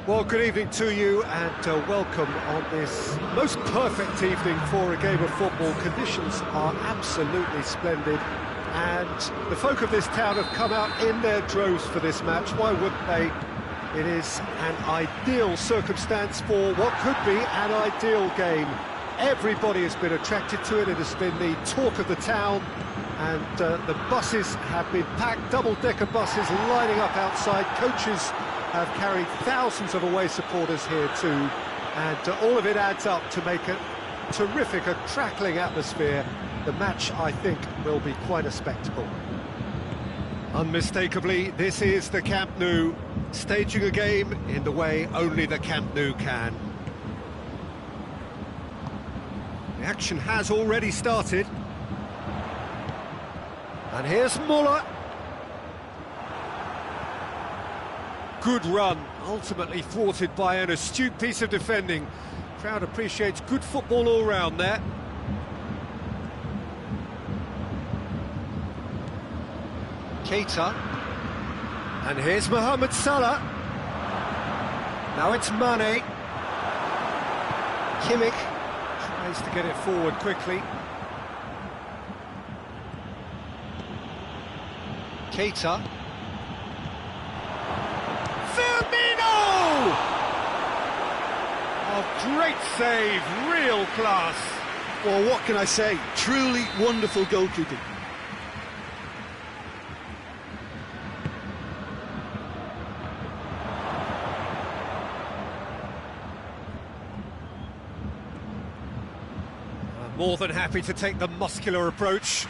Well, good evening to you and welcome on this most perfect evening for a game of football. Conditions are absolutely splendid and the folk of this town have come out in their droves for this match. Why wouldn't they? It is an ideal circumstance for what could be an ideal game. Everybody has been attracted to it. It has been the talk of the town, and the buses have been packed, double-decker buses lining up outside. Coaches have carried thousands of away supporters here too, and all of it adds up to make a terrific, a crackling atmosphere. The match, I think, will be quite a spectacle. Unmistakably, this is the Camp Nou, staging a game in the way only the Camp Nou can. The action has already started. And here's Muller. Good run, ultimately thwarted by an astute piece of defending. Crowd appreciates good football all round there. Keita. And here's Mohamed Salah. Now it's Mane. Kimmich tries to get it forward quickly. Keita. Firmino! Oh, great save, real class. Well, what can I say? Truly wonderful goalkeeping. More than happy to take the muscular approach.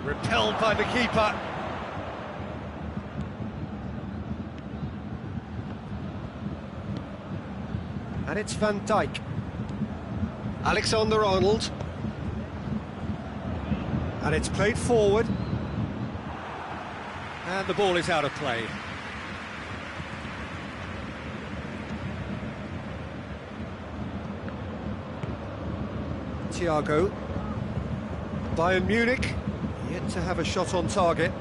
Repelled by the keeper. And it's Van Dijk. Alexander-Arnold. And it's played forward. And the ball is out of play. Thiago. Bayern Munich, yet to have a shot on target.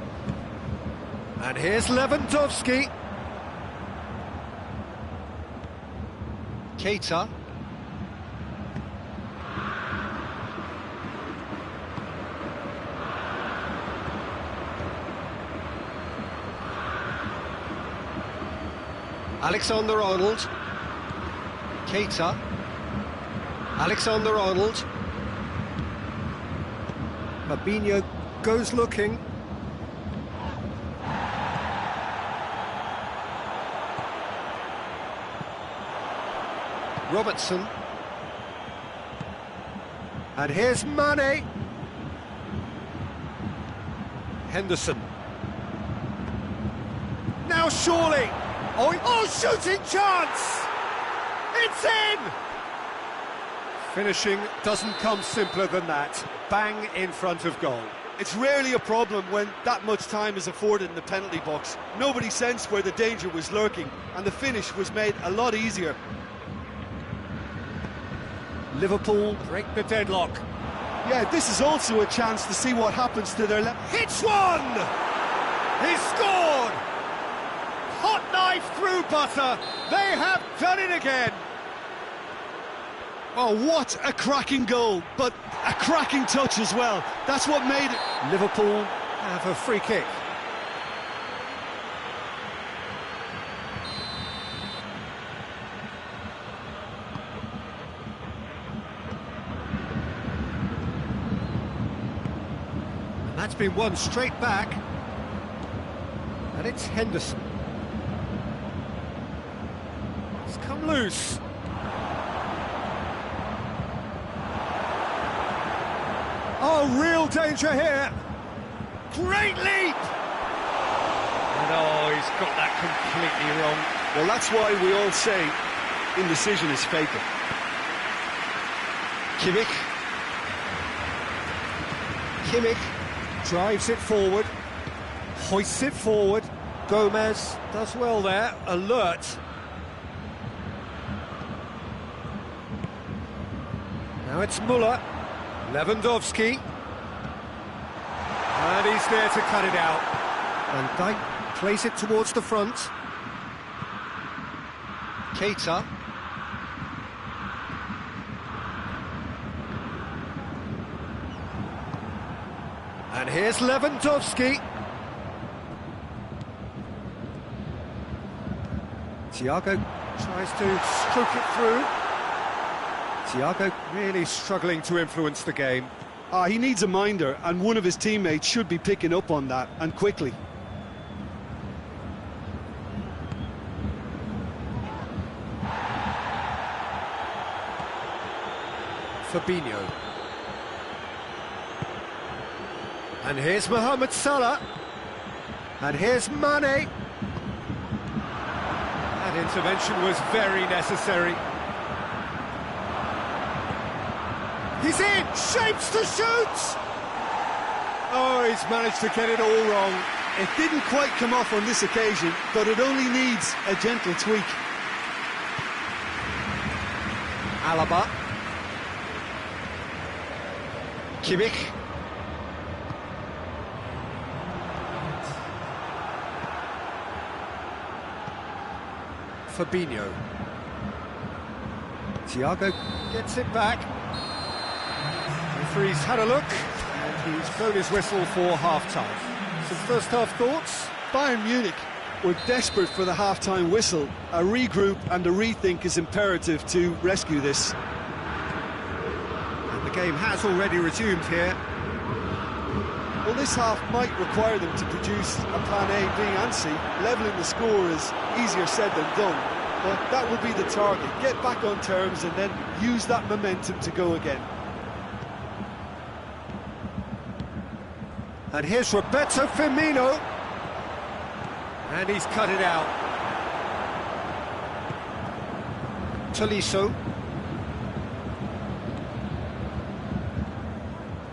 And here's Lewandowski. Keita. Alexander-Arnold. Keita. Alexander-Arnold. Fabinho goes looking. Robertson. And here's Mane. Henderson. Now surely. Oh, shooting chance! It's in! Finishing doesn't come simpler than that. Bang in front of goal. It's rarely a problem when that much time is afforded in the penalty box. Nobody sensed where the danger was lurking, and the finish was made a lot easier. Liverpool break the deadlock. Yeah, this is also a chance to see what happens to their left. Hits one! He scored! Hot knife through butter. They have done it again. Oh, what a cracking goal, but a cracking touch as well. That's what made it. Liverpool have a free kick. And that's been won straight back. And it's Henderson. It's come loose. Oh, real danger here. Great leap! And oh, he's got that completely wrong. Well, that's why we all say indecision is fatal. Kimmich drives it forward, hoists it forward. Gomez does well there, alert. Now it's Muller. Lewandowski. And he's there to cut it out. And Dijk plays it towards the front. Keita. And here's Lewandowski. Thiago tries to stroke it through. Thiago really struggling to influence the game. He needs a minder, and one of his teammates should be picking up on that, and quickly. Fabinho. And here's Mohamed Salah. And here's Mane. That intervention was very necessary. He's in! Shapes to shoot! Oh, he's managed to get it all wrong. It didn't quite come off on this occasion, but it only needs a gentle tweak. Alaba. Kimmich. Fabinho. Thiago gets it back. The referee's had a look, and he's blown his whistle for half-time. Some first-half thoughts? Bayern Munich were desperate for the half-time whistle. A regroup and a rethink is imperative to rescue this. And the game has already resumed here. Well, this half might require them to produce a plan A, B and C. Levelling the score is easier said than done, but that will be the target. Get back on terms and then use that momentum to go again. And here's Roberto Firmino. And he's cut it out. Tolisso.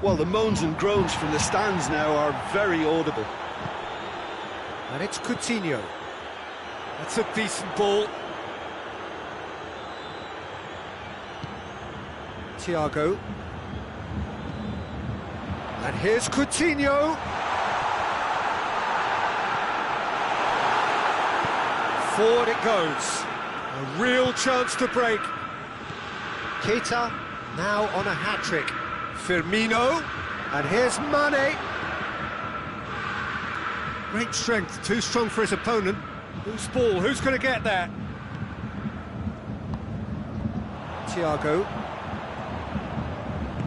Well, the moans and groans from the stands now are very audible. And it's Coutinho. That's a decent ball. Thiago. And here's Coutinho. Forward it goes. A real chance to break. Keita now on a hat-trick. Firmino. And here's Mane. Great strength, too strong for his opponent. Who's ball? Who's going to get that? Thiago.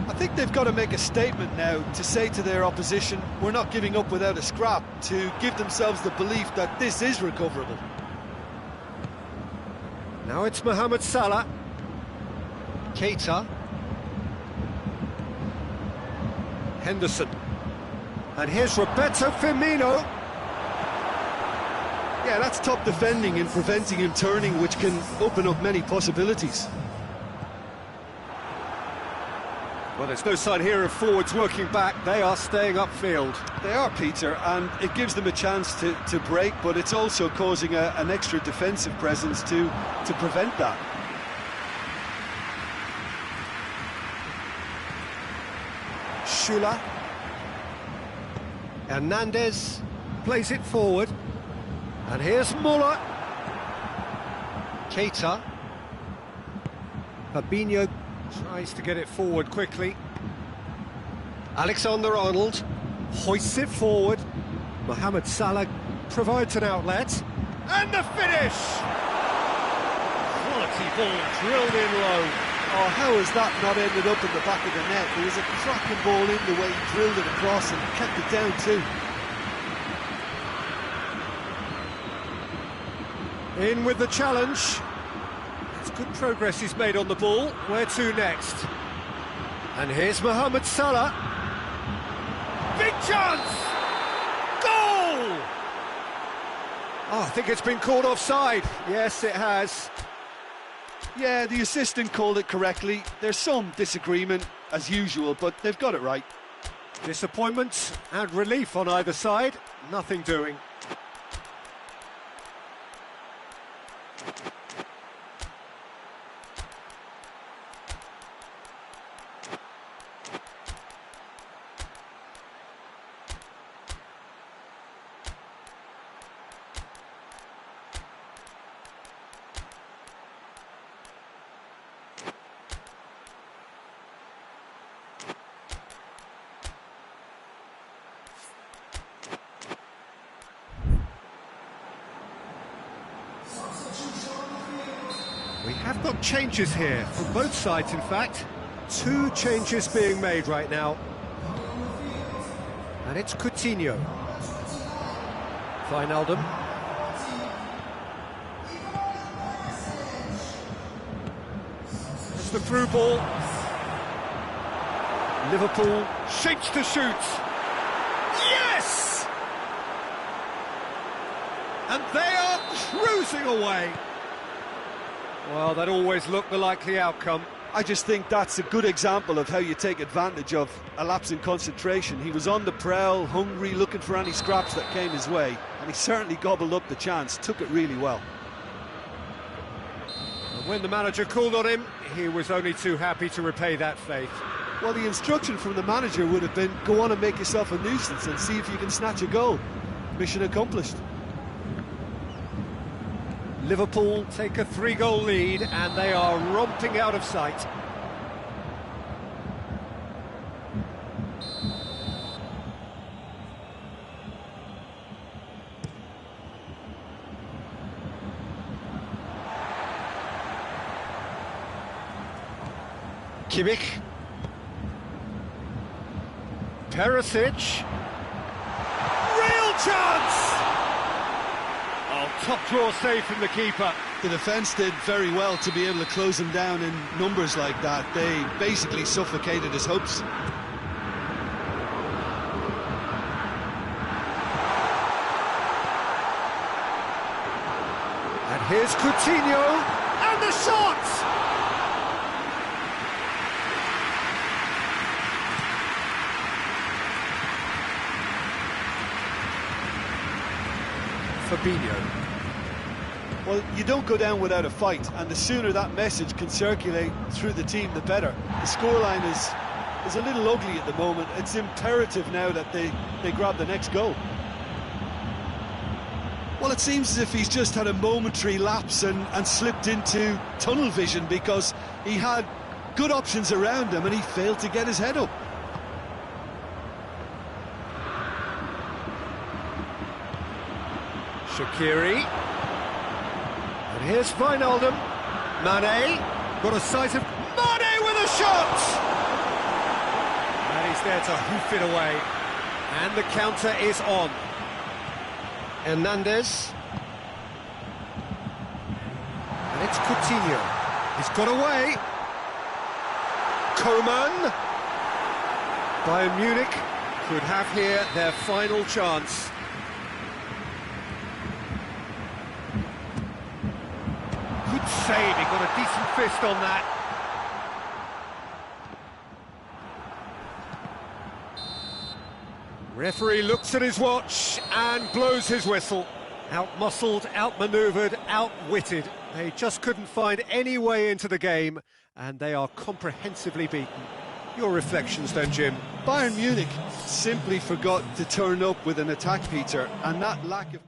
I think they've got to make a statement now to say to their opposition, we're not giving up without a scrap, to give themselves the belief that this is recoverable. Now it's Mohamed Salah. Keita. Henderson. And here's Roberto Firmino. Yeah, that's top defending and preventing him turning, which can open up many possibilities. Well, there's no sign here of forwards working back. They are staying upfield. They are, Peter, and it gives them a chance to break, but it's also causing an extra defensive presence to prevent that. Schüller. Hernandez plays it forward. And here's Muller. Keita. Fabinho tries to get it forward quickly. Alexander-Arnold hoists it forward. Mohamed Salah provides an outlet. And the finish! Quality ball drilled in low. Oh, how has that not ended up in the back of the net? There was a cracking ball in the way he drilled it across and kept it down too. In with the challenge. It's good progress he's made on the ball. Where to next? And here's Mohamed Salah. Big chance! Goal! Oh, I think it's been called offside. Yes, it has. Yeah, the assistant called it correctly. There's some disagreement, as usual, but they've got it right. Disappointment and relief on either side. Nothing doing. Got changes here from both sides, in fact. Two changes being made right now. And it's Coutinho. Wijnaldum. It's the through ball. Liverpool shapes to shoot. Yes! And they are cruising away. Well, that always looked the likely outcome. I just think that's a good example of how you take advantage of a lapse in concentration. He was on the prowl, hungry, looking for any scraps that came his way, and he certainly gobbled up the chance, took it really well. And when the manager called on him, he was only too happy to repay that faith. Well, the instruction from the manager would have been, go on and make yourself a nuisance and see if you can snatch a goal. Mission accomplished. Liverpool take a 3-goal lead and they are romping out of sight. Kimmich. Perisic. Real chance! Oh, top draw save from the keeper. The defence did very well to be able to close him down in numbers like that. They basically suffocated his hopes. And here's Coutinho, and the shot! Fabinho. Well, you don't go down without a fight, and the sooner that message can circulate through the team, the better. The scoreline is a little ugly at the moment. It's imperative now that they grab the next goal. Well, it seems as if he's just had a momentary lapse and slipped into tunnel vision, because he had good options around him and he failed to get his head up. Shaqiri. And here's Wijnaldum. Mane. Got a sight of Mane with a shot! And he's there to hoof it away. And the counter is on. Hernandez. And it's Coutinho. He's got away. Coman. Bayern Munich could have here their final chance. Good save, he got a decent fist on that. Referee looks at his watch and blows his whistle. Out-muscled, out-manoeuvred, outwitted. They just couldn't find any way into the game, and they are comprehensively beaten. Your reflections then, Jim? Bayern Munich simply forgot to turn up with an attack, Peter, and that lack of...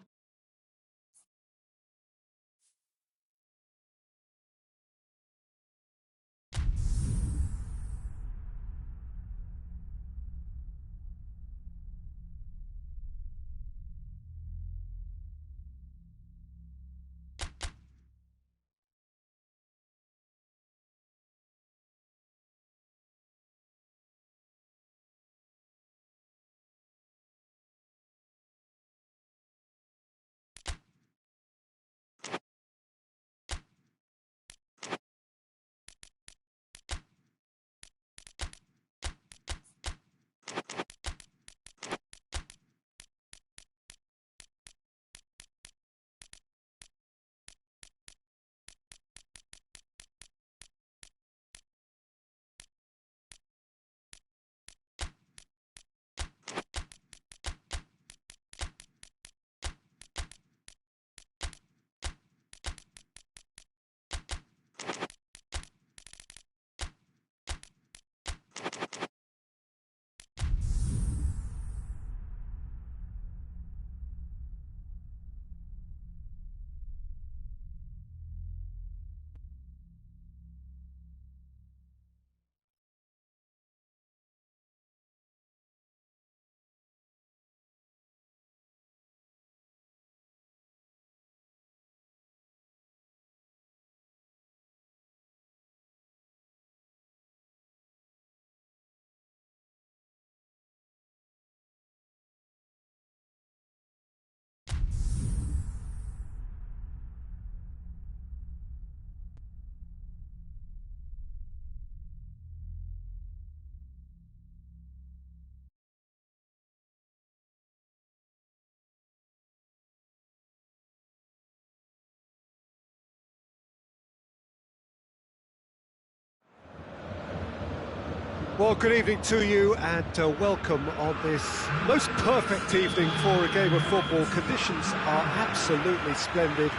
Well, good evening to you and welcome on this most perfect evening for a game of football. Conditions are absolutely splendid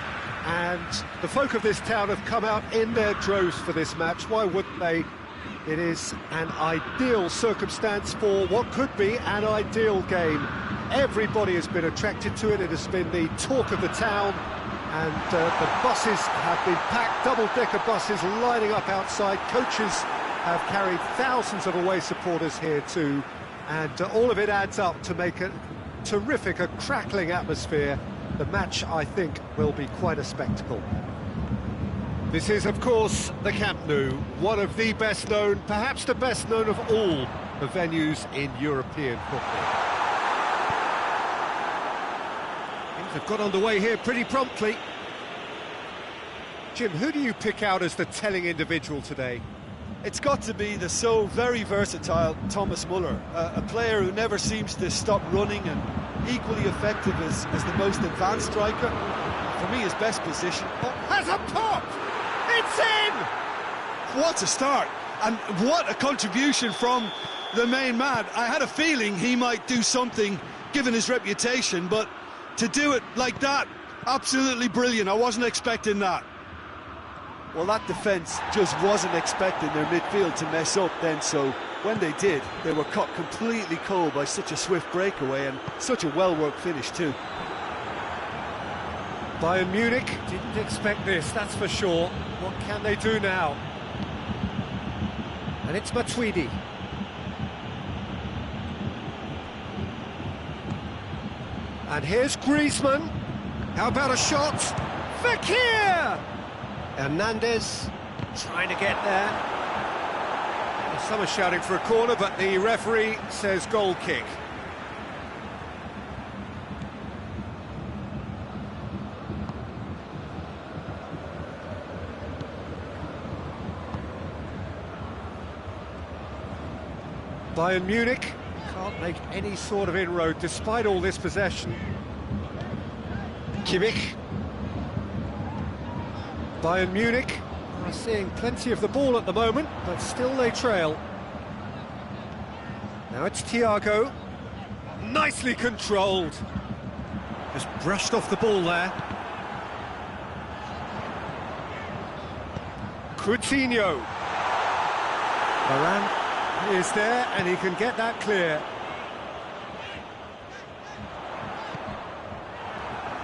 and the folk of this town have come out in their droves for this match. Why wouldn't they? It is an ideal circumstance for what could be an ideal game. Everybody has been attracted to it. It has been the talk of the town, and the buses have been packed, double-decker buses lining up outside. Coaches have carried thousands of away supporters here too, and all of it adds up to make a terrific, a crackling atmosphere. The match, I think, will be quite a spectacle. This is, of course, the Camp Nou, one of the best known, perhaps the best known of all the venues in European football. Things have got underway here pretty promptly. Jim, who do you pick out as the telling individual today? It's got to be the so very versatile Thomas Muller, a player who never seems to stop running and equally effective as the most advanced striker. For me, his best position. Oh, has a pop! It's in! What a start, and what a contribution from the main man. I had a feeling he might do something, given his reputation, but to do it like that, absolutely brilliant. I wasn't expecting that. Well, that defence just wasn't expecting their midfield to mess up then, so when they did, they were caught completely cold by such a swift breakaway and such a well-worked finish too. Bayern Munich didn't expect this, that's for sure. What can they do now? And it's Matuidi. And here's Griezmann. How about a shot? Fekir! Hernandez trying to get there. Well, some are shouting for a corner, but the referee says goal kick. Bayern Munich can't make any sort of inroad despite all this possession. Kimmich. Bayern Munich are seeing plenty of the ball at the moment, but still they trail. Now it's Thiago. Nicely controlled. Just brushed off the ball there. Coutinho. Varane is there and he can get that clear.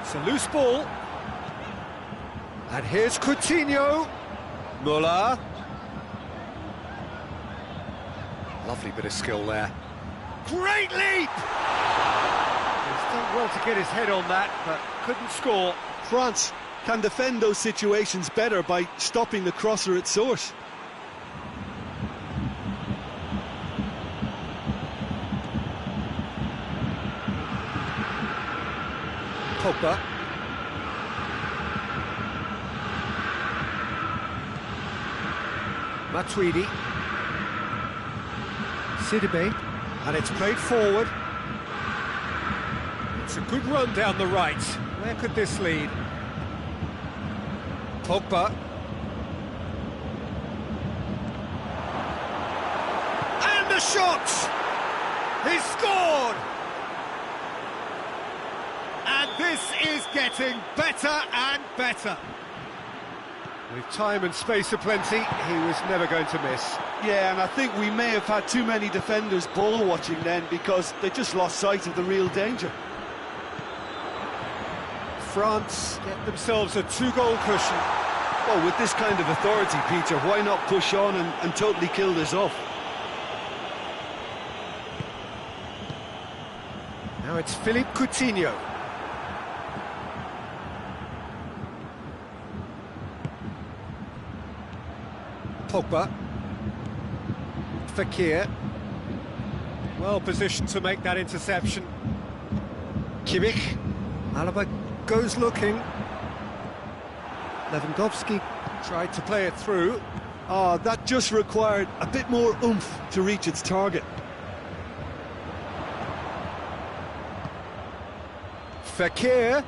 It's a loose ball. And here's Coutinho. Muller. Lovely bit of skill there. Great leap! He's done well to get his head on that, but couldn't score. France can defend those situations better by stopping the crosser at source. Pogba. Matuidi. Sidibe. And it's played forward. It's a good run down the right. Where could this lead? Pogba. And the shot! He's scored! And this is getting better and better. With time and space aplenty, he was never going to miss. Yeah, and I think we may have had too many defenders ball watching then because they just lost sight of the real danger. France get themselves a two-goal cushion. Well, with this kind of authority, Peter, why not push on and totally kill this off? Now it's Philippe Coutinho. Pogba. Fekir. Well positioned to make that interception. Kimmich. Alaba goes looking. Lewandowski tried to play it through. That just required a bit more oomph to reach its target. Fekir.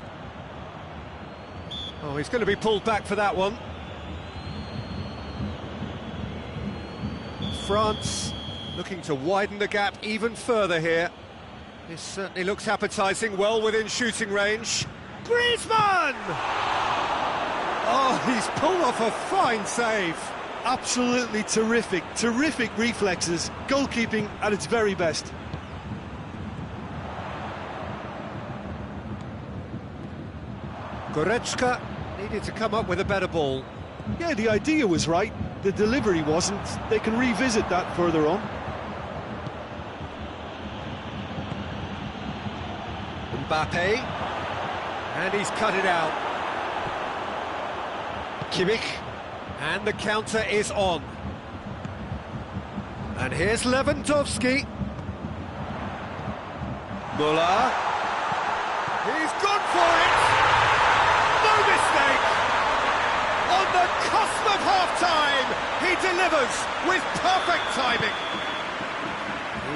Oh, he's going to be pulled back for that one. France Looking to widen the gap even further here. This certainly looks appetising, well within shooting range. Griezmann! Oh, he's pulled off a fine save. Absolutely terrific, terrific reflexes. Goalkeeping at its very best. Goretzka needed to come up with a better ball. Yeah, the idea was right. The delivery wasn't. They can revisit that further on. Mbappe, and he's cut it out. Kimmich, and the counter is on. And here's Lewandowski. Müller, he's gone for it! No mistake! On the cusp of half-time, he delivers with perfect timing.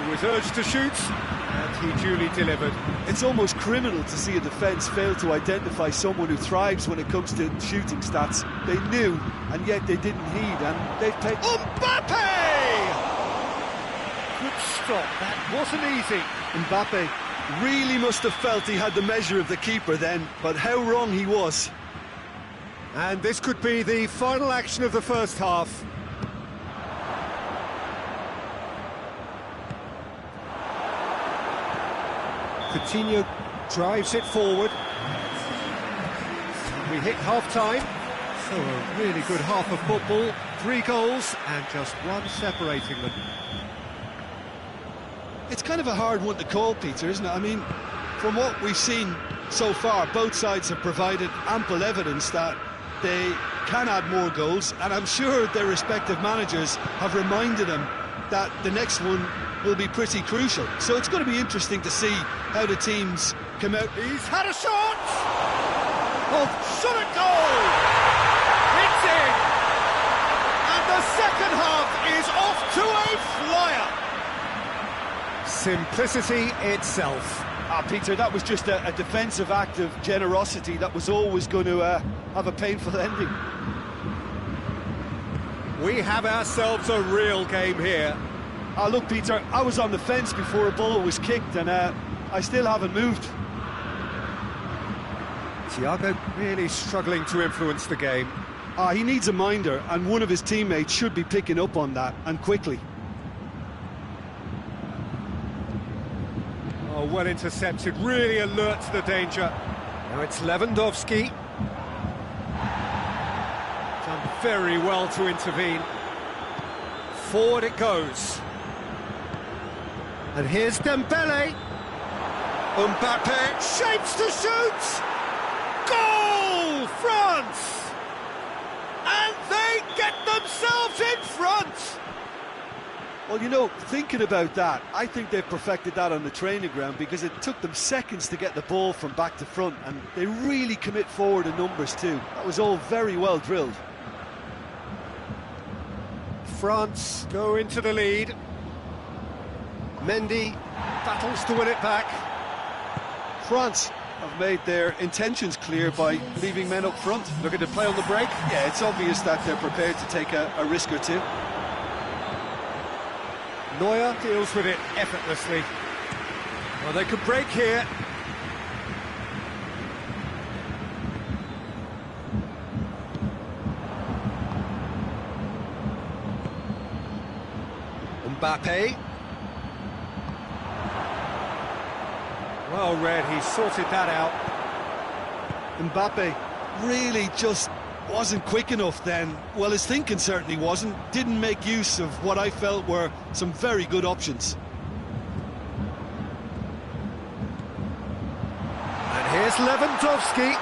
He was urged to shoot, and he duly delivered. It's almost criminal to see a defence fail to identify someone who thrives when it comes to shooting stats. They knew, and yet they didn't heed, and they've paid... Mbappe! Good stop, that wasn't easy. Mbappe really must have felt he had the measure of the keeper then, but how wrong he was. And this could be the final action of the first half. Coutinho drives it forward. We hit half-time, so a really good half of football. 3 goals and just one separating them. It's kind of a hard one to call, Peter, isn't it? I mean, from what we've seen so far, both sides have provided ample evidence that they can add more goals, and I'm sure their respective managers have reminded them that the next one will be pretty crucial. So it's going to be interesting to see how the teams come out. He's had a shot! Oh, shot at goal! It's in! And the second half is off to a flyer! Simplicity itself. Peter, that was just a defensive act of generosity that was always going to have a painful ending. We have ourselves a real game here. Look, Peter, I was on the fence before a ball was kicked, and I still haven't moved. Thiago really struggling to influence the game. He needs a minder, and one of his teammates should be picking up on that, and quickly. Oh, well intercepted, really alert to the danger. Now it's Lewandowski. Done very well to intervene. Forward it goes. And here's Dembele. Mbappe shapes to shoot. Goal, France! And they get themselves in front. Well, you know, thinking about that, I think they've perfected that on the training ground, because it took them seconds to get the ball from back to front, and they really commit forward in numbers too. That was all very well drilled. France go into the lead. Mendy battles to win it back. France have made their intentions clear by leaving men up front. Looking to play on the break. Yeah, it's obvious that they're prepared to take a risk or two. Neuer deals with it effortlessly. Well, they could break here. Mbappe. Well read, he sorted that out. Mbappe really just wasn't quick enough then. Well, his thinking certainly wasn't. Didn't make use of what I felt were some very good options. And here's Lewandowski.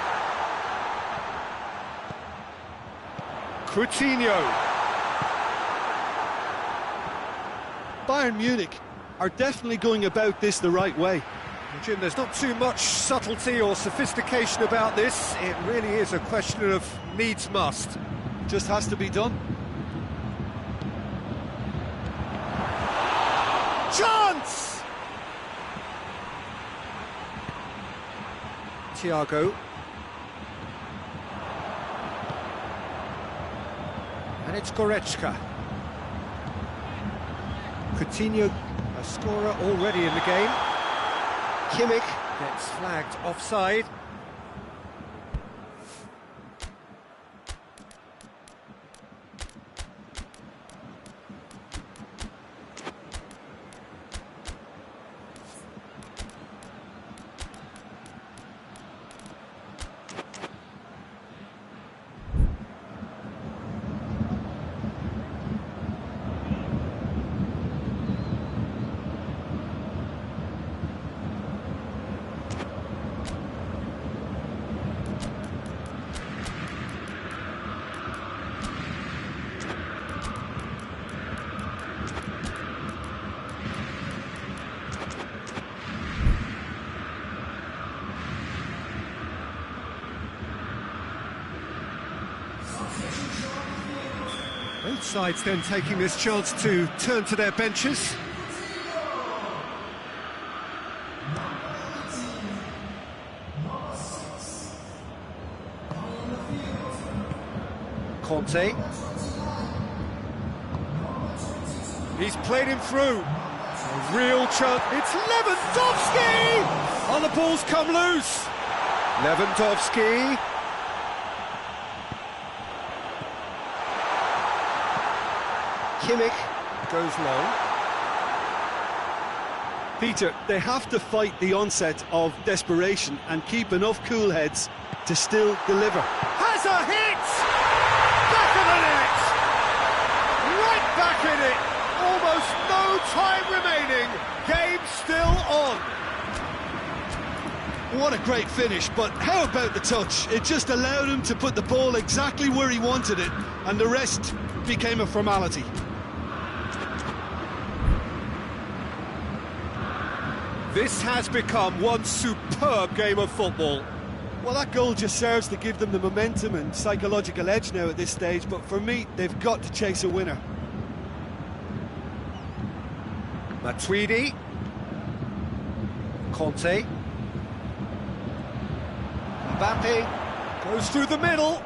Coutinho. Bayern Munich are definitely going about this the right way. Jim, there's not too much subtlety or sophistication about this. It really is a question of needs must. Just has to be done. Chance! Thiago. And it's Goretzka. Coutinho, a scorer already in the game. Kimmich gets flagged offside. Both sides then taking this chance to turn to their benches. Conte. He's played him through. A real chance. It's Lewandowski! Oh, the ball's come loose. Lewandowski. Kimmich goes long. Peter, they have to fight the onset of desperation and keep enough cool heads to still deliver. Has a hit! Back of the net! Right back in it! Almost no time remaining. Game still on. What a great finish, but how about the touch? It just allowed him to put the ball exactly where he wanted it, and the rest became a formality. This has become one superb game of football. Well, that goal just serves to give them the momentum and psychological edge now at this stage, but for me, they've got to chase a winner. Matuidi. Conte. Mbappe goes through the middle.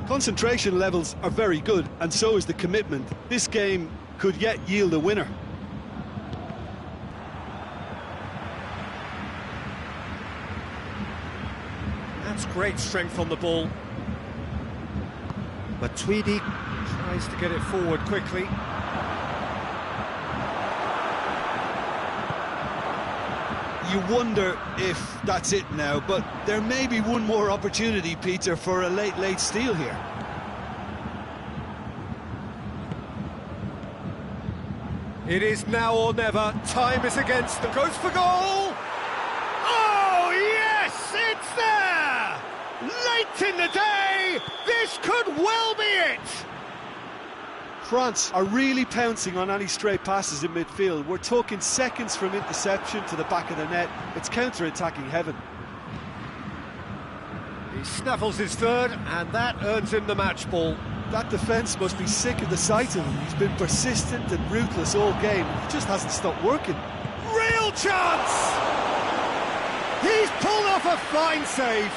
Concentration levels are very good, and so is the commitment. This game could yet yield a winner. That's great strength on the ball. Matuidi tries to get it forward quickly. You wonder if that's it now, but there may be one more opportunity, Peter, for a late steal here. It is now or never. Time is against them. Goes for goal! Oh, yes! It's there! Late in the day! This could well be it! France are really pouncing on any stray passes in midfield. We're talking seconds from interception to the back of the net. It's counter-attacking heaven. He snaffles his third, and that earns him the match ball. That defence must be sick of the sight of him. He's been persistent and ruthless all game. He just hasn't stopped working. Real chance! He's pulled off a fine save.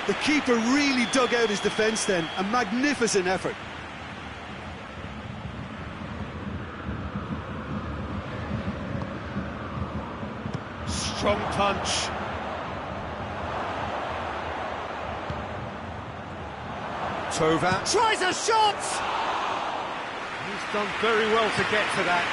The keeper really dug out his defence then. A magnificent effort. Strong punch. Tova tries a shot! He's done very well to get to that.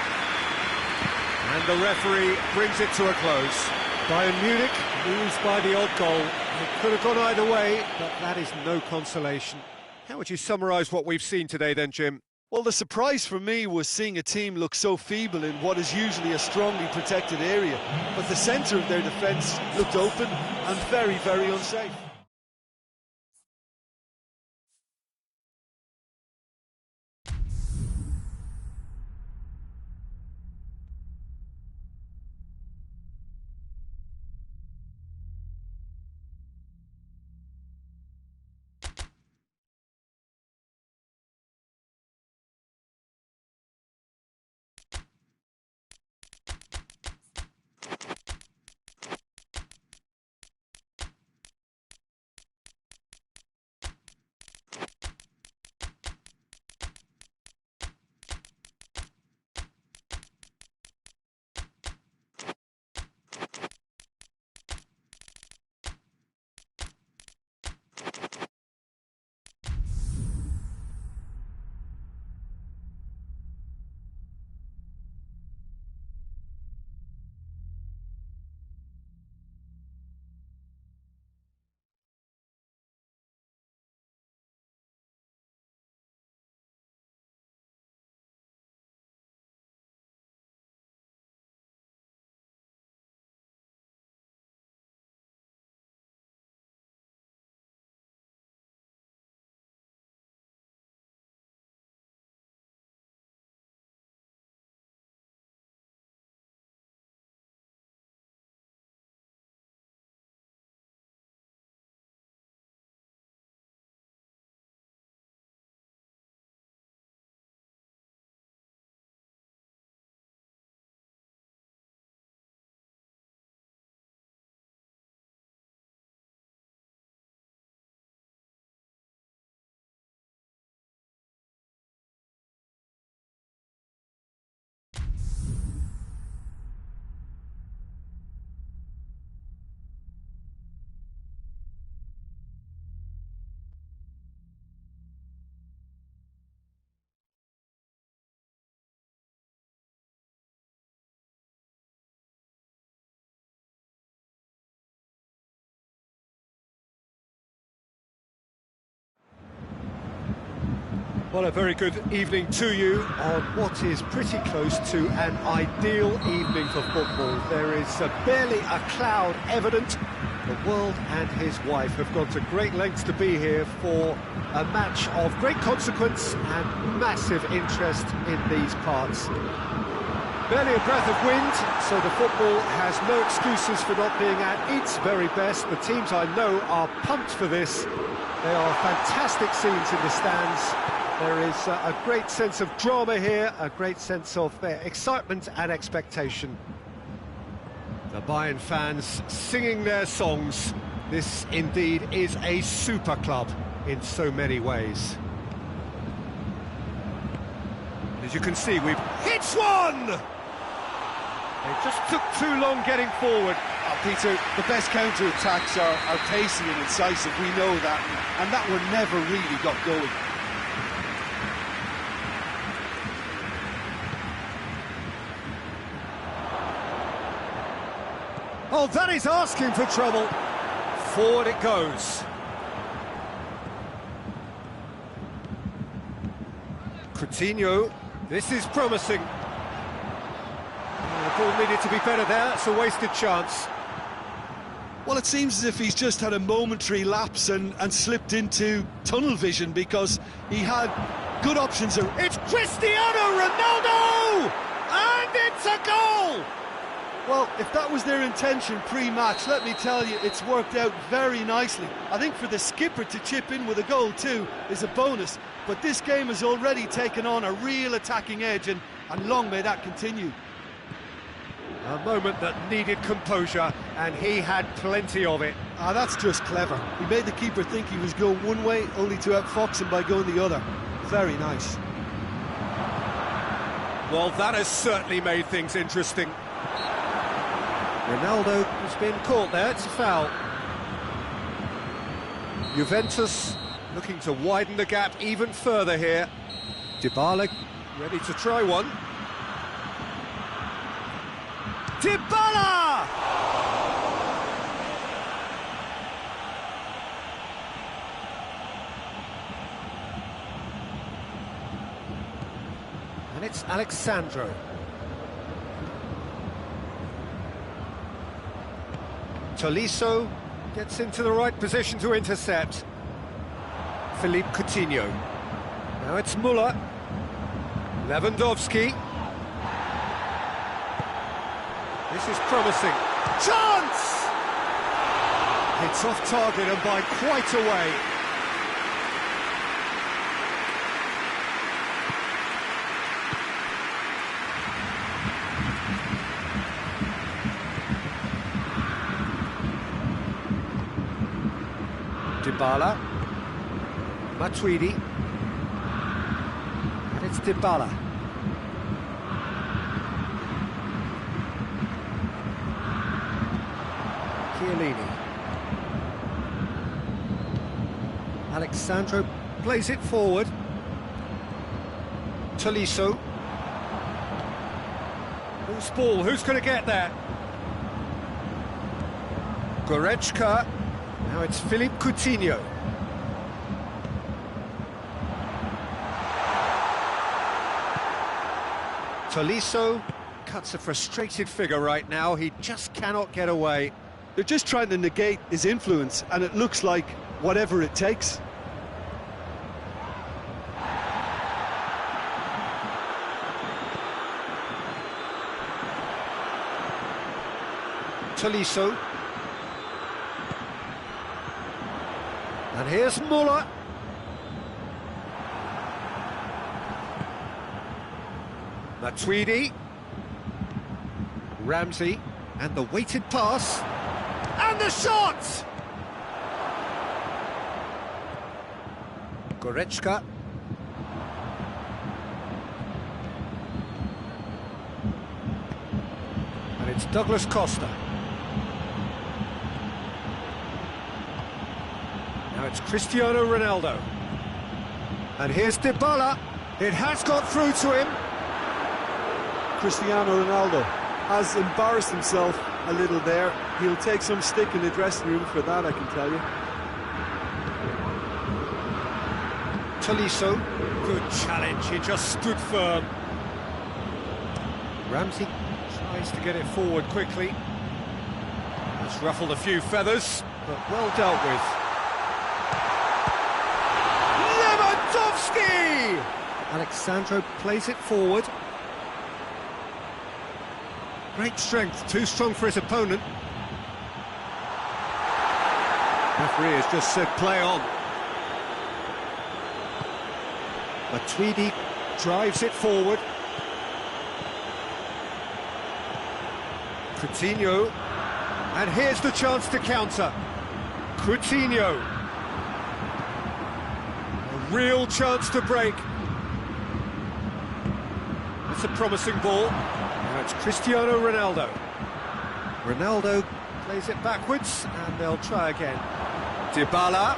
And the referee brings it to a close. Bayern Munich lose by the odd goal. It could have gone either way, but that is no consolation. How would you summarise what we've seen today then, Jim? Well, the surprise for me was seeing a team look so feeble in what is usually a strongly protected area. But the centre of their defence looked open and very, very unsafe. Well, a very good evening to you on what is pretty close to an ideal evening for football. There is barely a cloud evident. The world and his wife have gone to great lengths to be here for a match of great consequence and massive interest in these parts. Barely a breath of wind, so the football has no excuses for not being at its very best. The teams I know are pumped for this. There are fantastic scenes in the stands. There is a great sense of drama here, a great sense of excitement and expectation. The Bayern fans singing their songs. This indeed is a super club in so many ways. As you can see, we've hit one! It just took too long getting forward. Oh, Peter, the best counter-attacks are pacey and incisive, we know that, and that one never really got going. Oh, that is asking for trouble. Forward it goes. Coutinho, this is promising. The ball needed to be better there, it's a wasted chance. Well, it seems as if he's just had a momentary lapse and slipped into tunnel vision because he had good options. It's Cristiano Ronaldo! And it's a goal! Well, if that was their intention pre-match, let me tell you, it's worked out very nicely. I think for the skipper to chip in with a goal too is a bonus, but this game has already taken on a real attacking edge, and long may that continue. A moment that needed composure, and he had plenty of it. Ah, that's just clever. He made the keeper think he was going one way, only to outfox him by going the other. Very nice. Well, that has certainly made things interesting. Ronaldo has been caught there, it's a foul. Juventus looking to widen the gap even further here. Dybala ready to try one. Dybala! And it's Alexandro. Tolisso gets into the right position to intercept. Philippe Coutinho. Now it's Müller. Lewandowski. This is promising. Chance! It's off target and by quite a way. Dybala, Matuidi, and it's Dybala. Chiellini. Alexandro plays it forward. Tolisso. Loose ball, who's going to get there? Goretzka. Now it's Philippe Coutinho. Tolisso cuts a frustrated figure right now. He just cannot get away. They're just trying to negate his influence, and it looks like whatever it takes. Tolisso. And here's Müller. Matuidi. Ramsey. And the weighted pass. And the shot! Goretzka. And it's Douglas Costa. Now it's Cristiano Ronaldo. And here's Dybala. It has got through to him. Cristiano Ronaldo has embarrassed himself a little there. He'll take some stick in the dressing room for that, I can tell you. Tolisso Good challenge, he just stood firm. Ramsey tries to get it forward quickly. It's ruffled a few feathers, but well dealt with. Lewandowski! Alexandro plays it forward. Great strength, too strong for his opponent. Referee has just said play on. Matuidi drives it forward. Coutinho, and here's the chance to counter. Coutinho, a real chance to break. It's a promising ball. Now it's Cristiano Ronaldo. Ronaldo plays it backwards, and they'll try again. Dybala.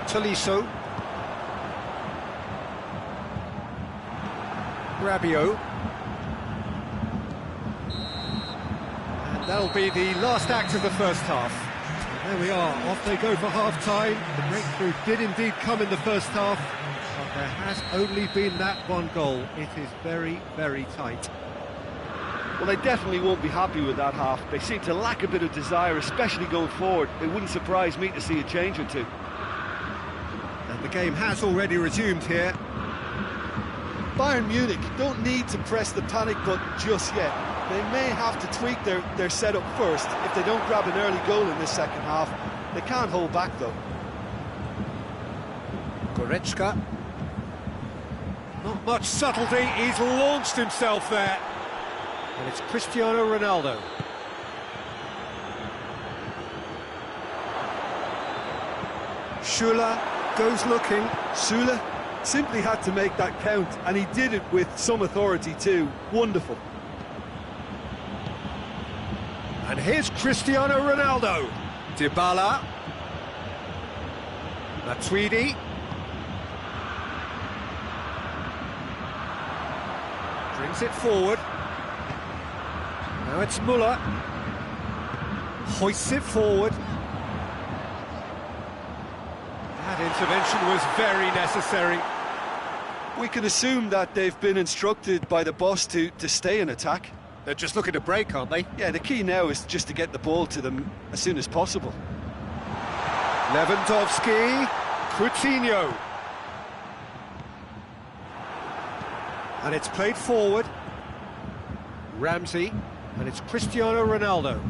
Tolisso. Rabiot. And that'll be the last act of the first half. And there we are, off they go for half-time. The breakthrough did indeed come in the first half, but there has only been that one goal. It is very, very tight. Well, they definitely won't be happy with that half. They seem to lack a bit of desire, especially going forward. It wouldn't surprise me to see a change or two. And the game has already resumed here. Bayern Munich don't need to press the panic button just yet. They may have to tweak their setup first if they don't grab an early goal in this second half. They can't hold back, though. Goretzka. Not much subtlety, he's launched himself there. And it's Cristiano Ronaldo. Schüller goes looking. Schüller simply had to make that count, and he did it with some authority too. Wonderful. And here's Cristiano Ronaldo. Dybala. Matuidi. Brings it forward. Now it's Müller. Hoists it forward. That intervention was very necessary. We can assume that they've been instructed by the boss to stay in attack. They're just looking to break, aren't they? Yeah, the key now is just to get the ball to them as soon as possible. Lewandowski, Coutinho. And it's played forward. Ramsey, and it's Cristiano Ronaldo.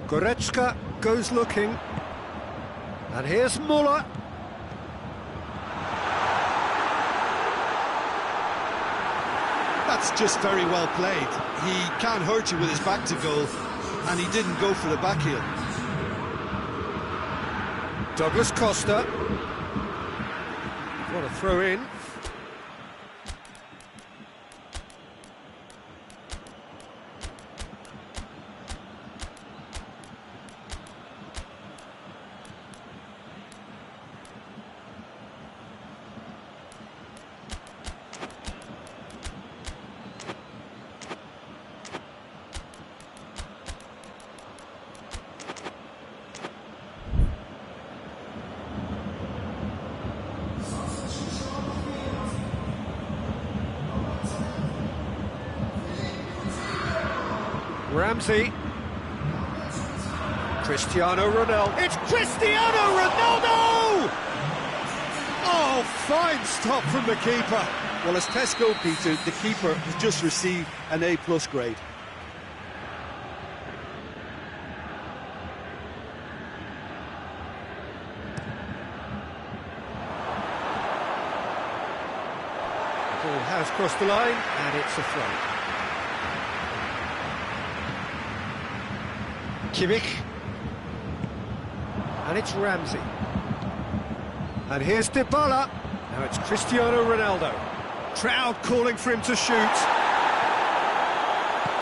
Goretzka goes looking. And here's Müller. That's just very well played. He can't hurt you with his back to goal, and he didn't go for the back heel. Douglas Costa. What a throw in. Ramsey. Cristiano Ronaldo. It's Cristiano Ronaldo! Oh, fine stop from the keeper. Well, as tests go, Peter, the keeper has just received an A+ grade. The ball has crossed the line, and it's a throw. Kimmich. And it's Ramsey. And here's Dybala. Now it's Cristiano Ronaldo. Crowd calling for him to shoot.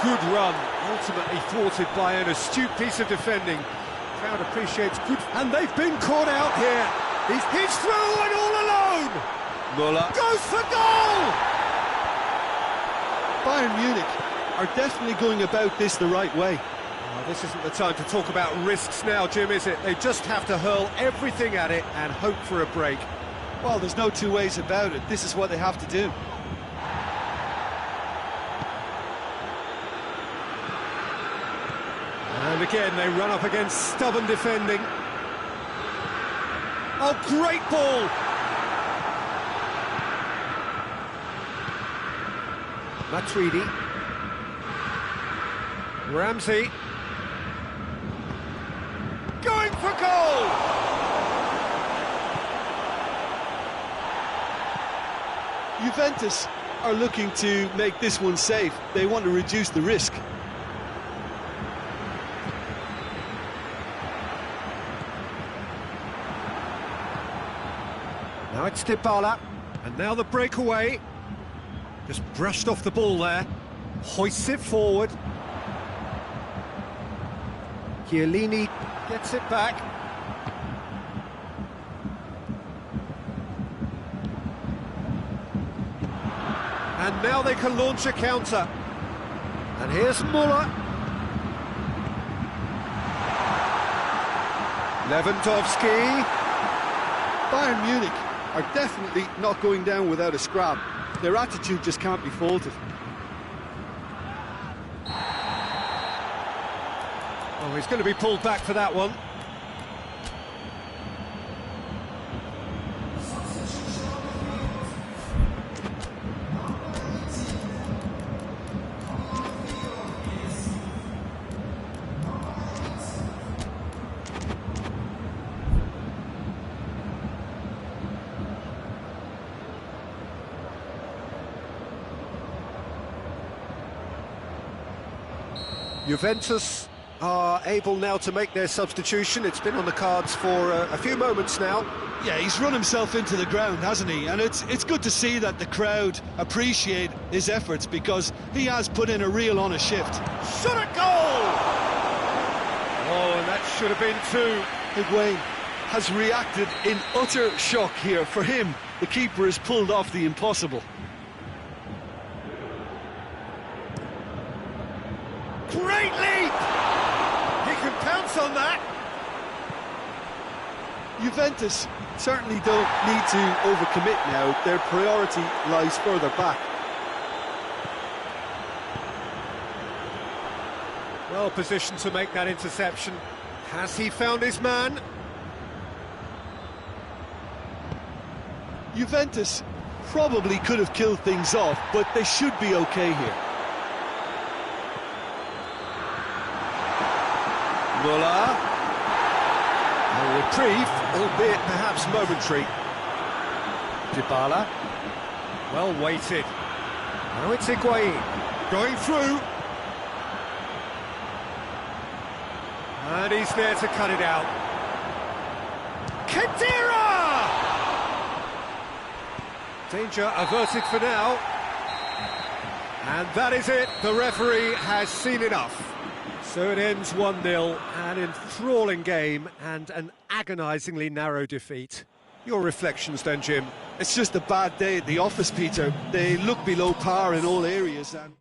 Good run, ultimately thwarted by an astute piece of defending. Crowd appreciates good... And they've been caught out here. He's through and all alone. Müller goes for goal! Bayern Munich are definitely going about this the right way. Well, this isn't the time to talk about risks now, Jim, is it? They just have to hurl everything at it and hope for a break. Well, there's no two ways about it. This is what they have to do. And again, they run up against stubborn defending. Oh, great ball! Matuidi. Ramsey. Going for goal! Juventus are looking to make this one safe. They want to reduce the risk. Now it's Dybala, and now the breakaway. Just brushed off the ball there. Hoists it forward. Chiellini gets it back. And now they can launch a counter. And here's Muller. Lewandowski. Bayern Munich are definitely not going down without a scrap. Their attitude just can't be faulted. Oh, he's going to be pulled back for that one. Juventus are able now to make their substitution. It's been on the cards for a few moments now. Yeah, he's run himself into the ground, hasn't he? And it's good to see that the crowd appreciate his efforts, because he has put in a real honest shift. Shot at goal! Oh, and that should have been two. Higuain has reacted in utter shock here. For him, the keeper has pulled off the impossible. Great leap! He can pounce on that. Juventus certainly don't need to overcommit now. Their priority lies further back. Well positioned to make that interception. Has he found his man? Juventus probably could have killed things off, but they should be okay here. Muller. A reprieve, albeit perhaps momentary. Dybala. Well weighted. Now it's Higuain. Going through. And he's there to cut it out. Khedira! Danger averted for now. And that is it. The referee has seen enough. So it ends 1-0, an enthralling game and an agonisingly narrow defeat. Your reflections then, Jim? It's just a bad day at the office, Peter. They look below par in all areas, and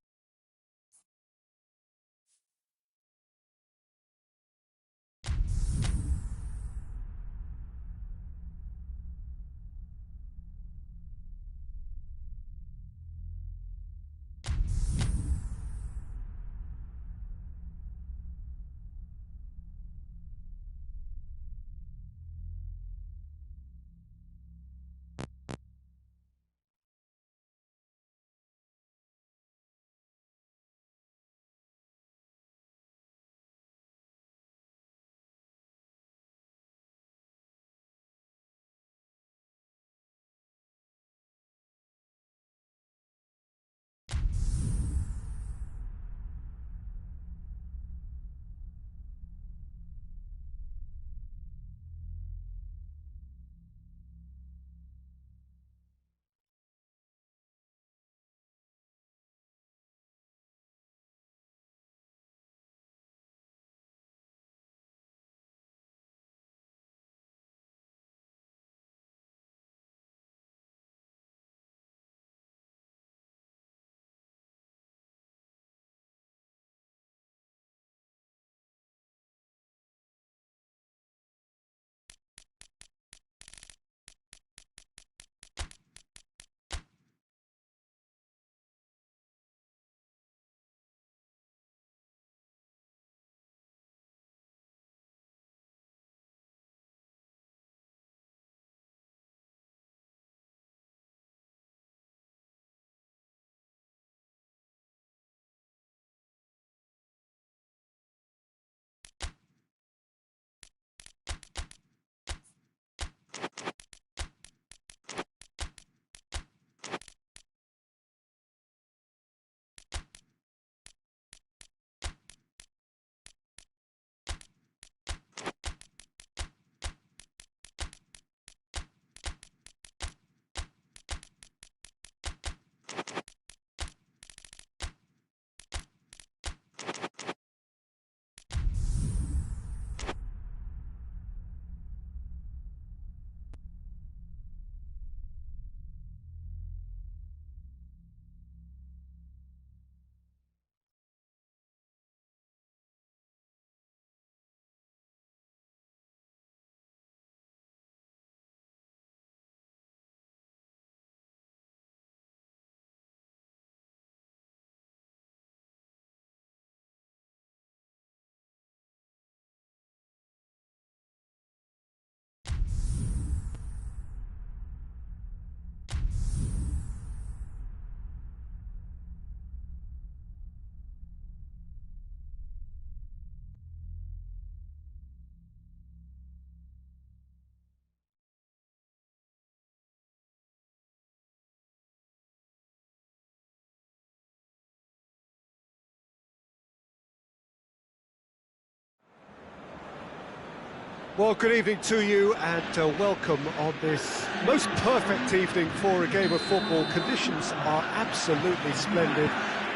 Well, good evening to you and welcome on this most perfect evening for a game of football. Conditions are absolutely splendid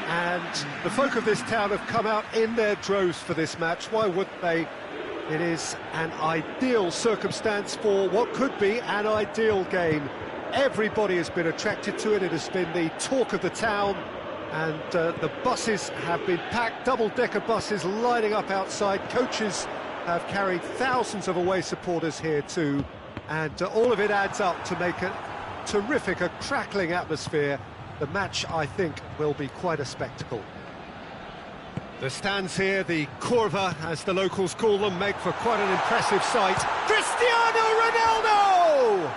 and the folk of this town have come out in their droves for this match. Why wouldn't they? It is an ideal circumstance for what could be an ideal game. Everybody has been attracted to it. It has been the talk of the town and the buses have been packed, double-decker buses lining up outside. Coaches have carried thousands of away supporters here too, and all of it adds up to make a terrific, a crackling atmosphere. The match, I think, will be quite a spectacle. The stands here, the curva, as the locals call them, make for quite an impressive sight. Cristiano Ronaldo!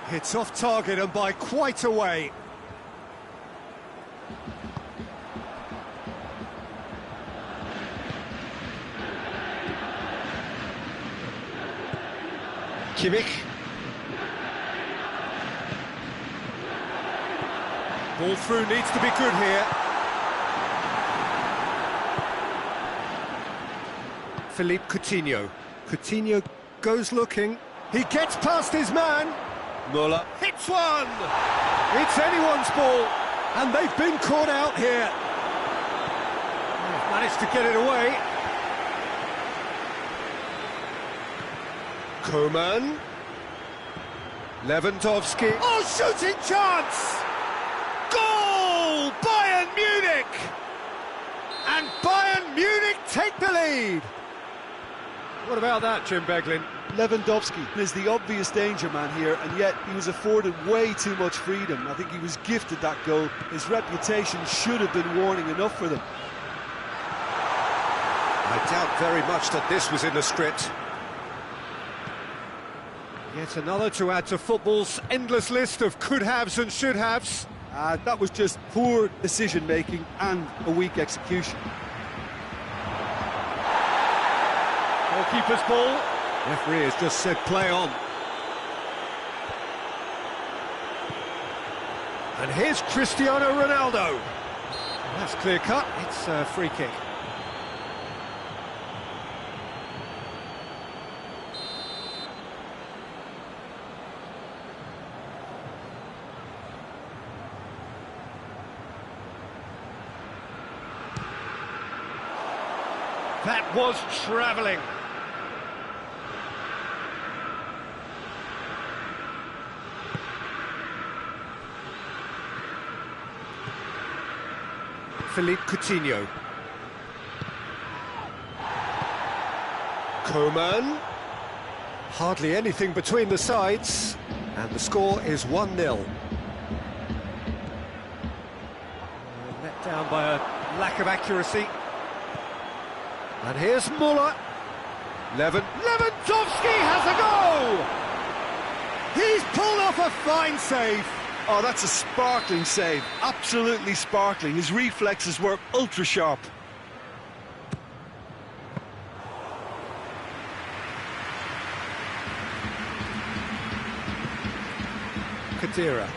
Hits off target and by quite a way. Kimmich. Ball through needs to be good here. Philippe Coutinho. Coutinho goes looking. He gets past his man. Muller hits one. It's anyone's ball, and they've been caught out here. They've managed to get it away. Coman. Lewandowski. Oh, shooting chance! Goal! Bayern Munich! And Bayern Munich take the lead. What about that, Jim Beglin? Lewandowski is the obvious danger man here, and yet he was afforded way too much freedom. I think he was gifted that goal. His reputation should have been warning enough for them. I doubt very much that this was in the script. Yet another to add to football's endless list of could-haves and should-haves. That was just poor decision-making and a weak execution. Goalkeeper's ball. Referee has just said play on. And here's Cristiano Ronaldo. That's clear cut, it's a free kick. That was travelling. Philippe Coutinho. Coman. Hardly anything between the sides, and the score is 1-0. Let down by a lack of accuracy. And here's Muller. Lewandowski has a go! He's pulled off a fine save. Oh, that's a sparkling save. Absolutely sparkling. His reflexes were ultra-sharp. Khedira.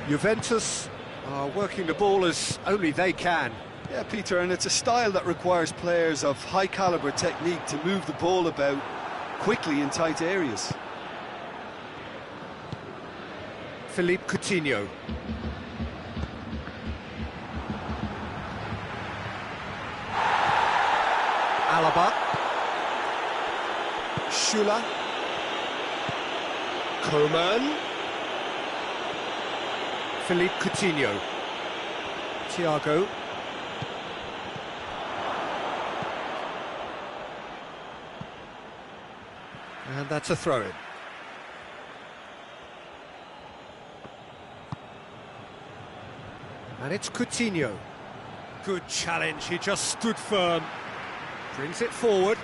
Juventus are working the ball as only they can. Yeah, Peter, and it's a style that requires players of high-caliber technique to move the ball about quickly in tight areas. Philippe Coutinho. Alaba. Schüller. Coman. Philippe Coutinho. Thiago. And that's a throw-in. And it's Coutinho. Good challenge, he just stood firm. Brings it forward.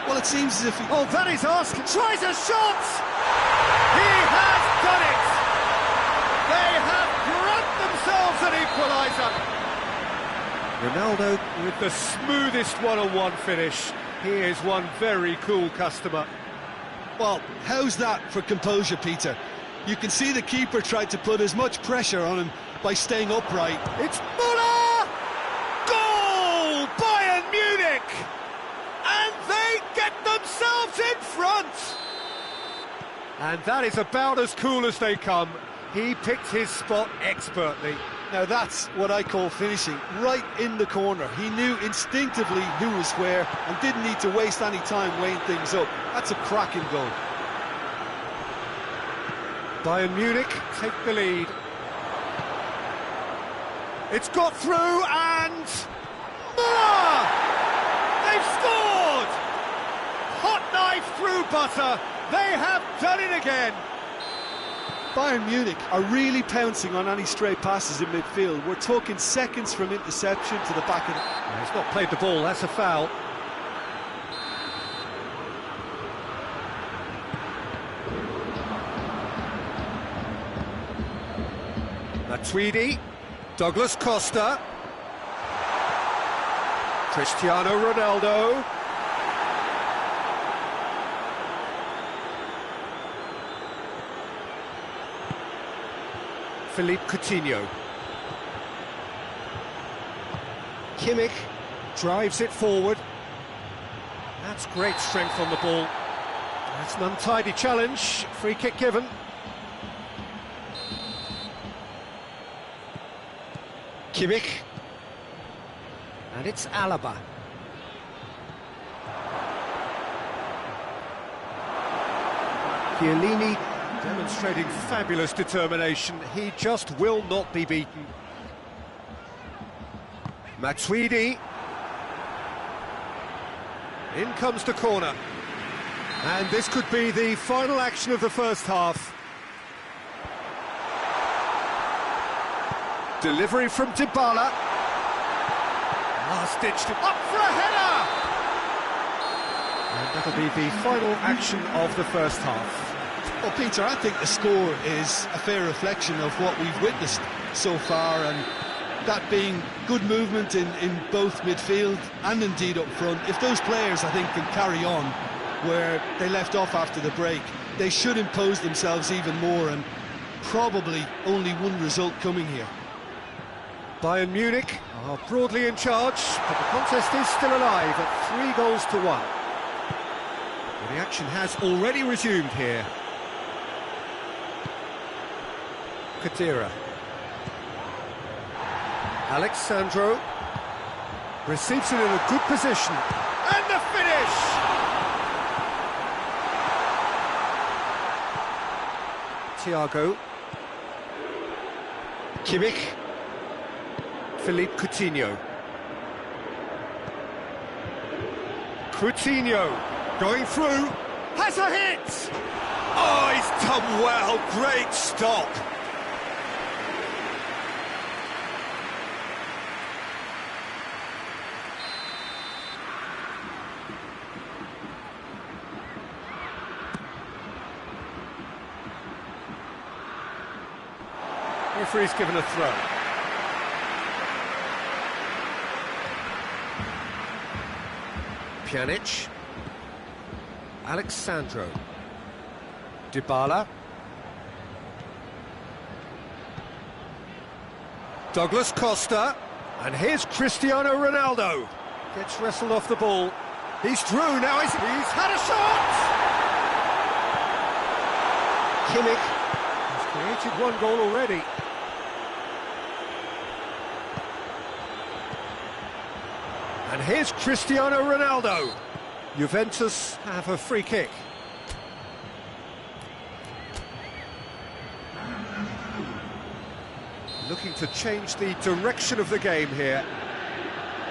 Well, it seems as if he... Oh, that is asking. Tries a shot! He has done it! They have grabbed themselves an equaliser. Ronaldo with the smoothest one-on-one finish. He is one very cool customer. Well, how's that for composure, Peter? You can see the keeper tried to put as much pressure on him by staying upright. It's Muller! Goal! Bayern Munich! And that is about as cool as they come. He picked his spot expertly. Now that's what I call finishing, right in the corner. He knew instinctively who was where and didn't need to waste any time weighing things up. That's a cracking goal. Bayern Munich take the lead. It's got through and... Muller! They've scored! Hot knife through butter. They have done it again. Bayern Munich are really pouncing on any stray passes in midfield. We're talking seconds from interception to the back of the... He's not played the ball, that's a foul. Matuidi, Douglas Costa, Cristiano Ronaldo. Philippe Coutinho. Kimmich drives it forward. That's great strength on the ball. That's an untidy challenge. Free kick given. Kimmich. And it's Alaba. Chiellini demonstrating fabulous determination. He just will not be beaten. Matuidi. In comes the corner. And this could be the final action of the first half. Delivery from Dybala. Last-ditched up for a header! And that'll be the final action of the first half. Well, Peter, I think the score is a fair reflection of what we've witnessed so far, and that being good movement in both midfield and indeed up front. If those players, I think, can carry on where they left off after the break, they should impose themselves even more, and probably only one result coming here. Bayern Munich are broadly in charge, but the contest is still alive at 3-1. Well, the action has already resumed here. Kadira. Alexandro receives it in a good position. And the finish! Thiago. Kimmich. Philippe Coutinho. Coutinho going through. Has a hit! Oh, he's done well. Great stop. Referee's given a throw. Pjanic. Alexandro. Dybala. Douglas Costa. And here's Cristiano Ronaldo. Gets wrestled off the ball. He's through now. He's had a shot! Kimmich has created one goal already. And here's Cristiano Ronaldo. Juventus have a free kick. Looking to change the direction of the game here.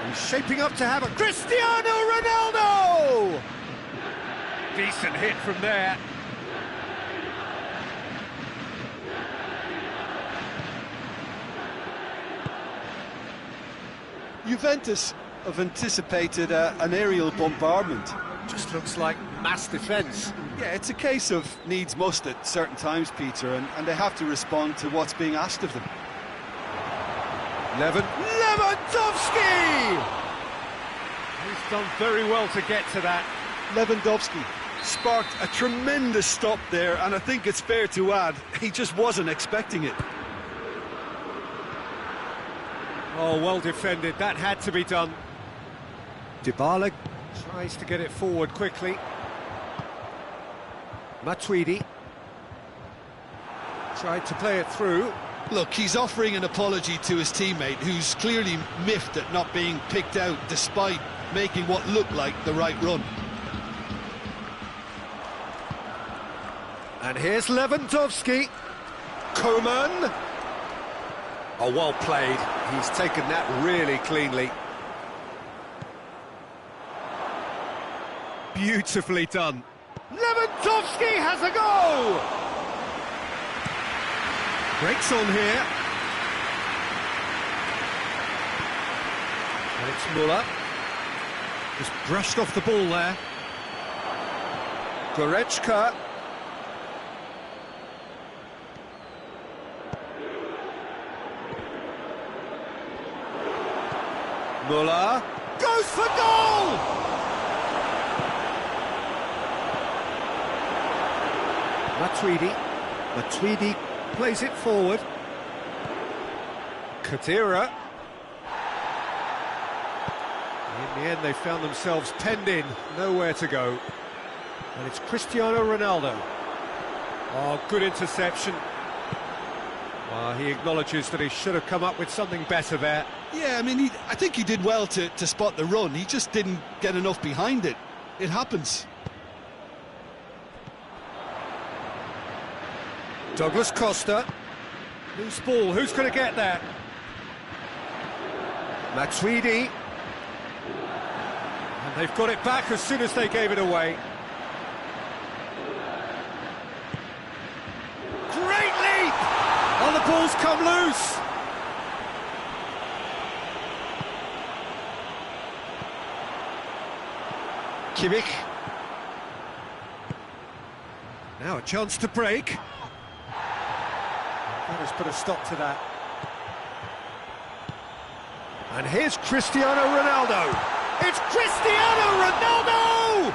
He's shaping up to have a... Cristiano Ronaldo! Decent hit from there. Juventus have anticipated an aerial bombardment. Just looks like mass defence. Yeah, it's a case of needs must at certain times, Peter, and they have to respond to what's being asked of them. Lewandowski! He's done very well to get to that. Lewandowski sparked a tremendous stop there, and I think it's fair to add, he just wasn't expecting it. Oh, well defended. That had to be done. Dybala tries to get it forward quickly. Matuidi. Tried to play it through. Look, he's offering an apology to his teammate, who's clearly miffed at not being picked out despite making what looked like the right run. And here's Lewandowski. Coman. Oh, well played. He's taken that really cleanly. Beautifully done. Lewandowski has a go! Breaks on here. And it's Muller. Just brushed off the ball there. Goretzka. Muller goes for goal! Matuidi plays it forward. Kadira. In the end, they found themselves penned in, nowhere to go. And it's Cristiano Ronaldo. Oh, good interception. He acknowledges that he should have come up with something better there. Yeah, I mean, I think he did well to spot the run. He just didn't get enough behind it. It happens. Douglas Costa. Loose ball, who's going to get that? Matuidi. And they've got it back as soon as they gave it away. Great leap! Oh, the ball's come loose! Kimmich. Now a chance to break. That has put a stop to that. And here's Cristiano Ronaldo. It's Cristiano Ronaldo!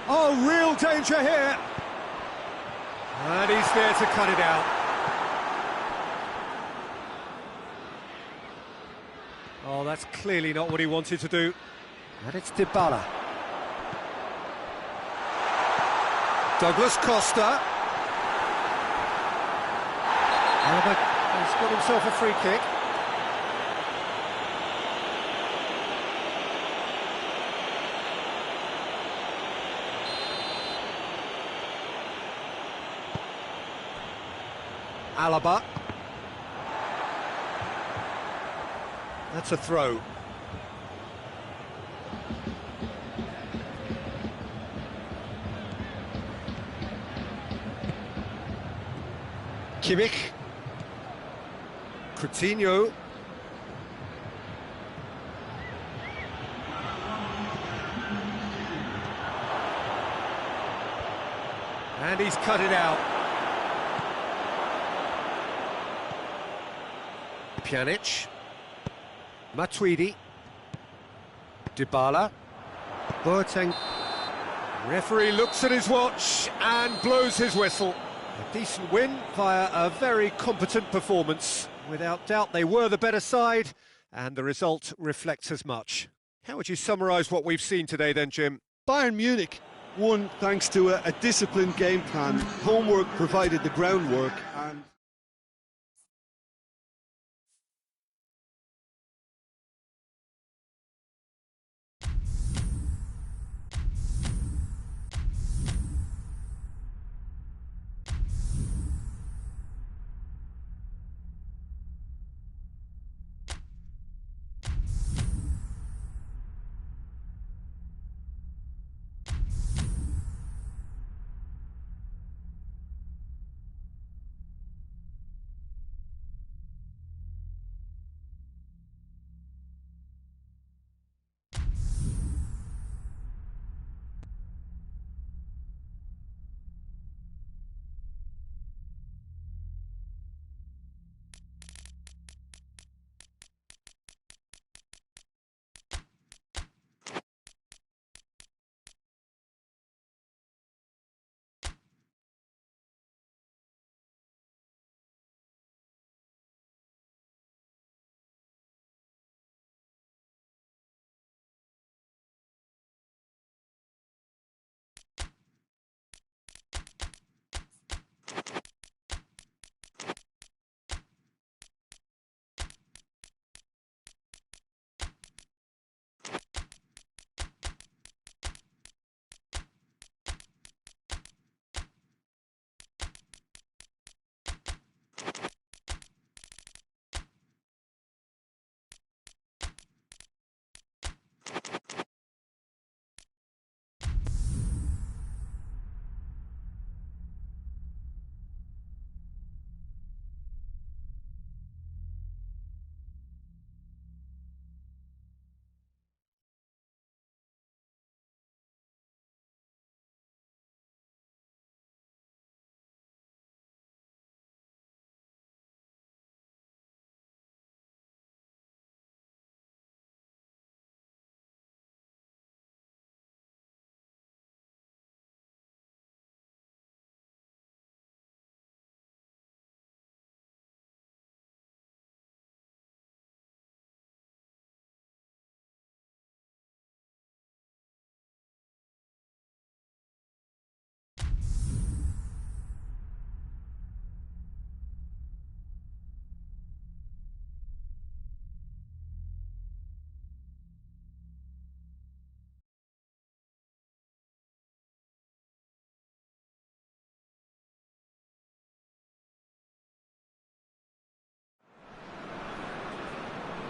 Oh, real danger here. And he's there to cut it out. Oh, that's clearly not what he wanted to do. And it's Dybala. Douglas Costa. He's got himself a free kick. Alaba. That's a throw. Kimmich. Coutinho. And he's cut it out. Pjanic. Matuidi. Dybala. Boateng. Referee looks at his watch and blows his whistle. A decent win via a very competent performance. Without doubt, they were the better side, and the result reflects as much. How would you summarise what we've seen today then, Jim? Bayern Munich won thanks to a disciplined game plan. Homework provided the groundwork, and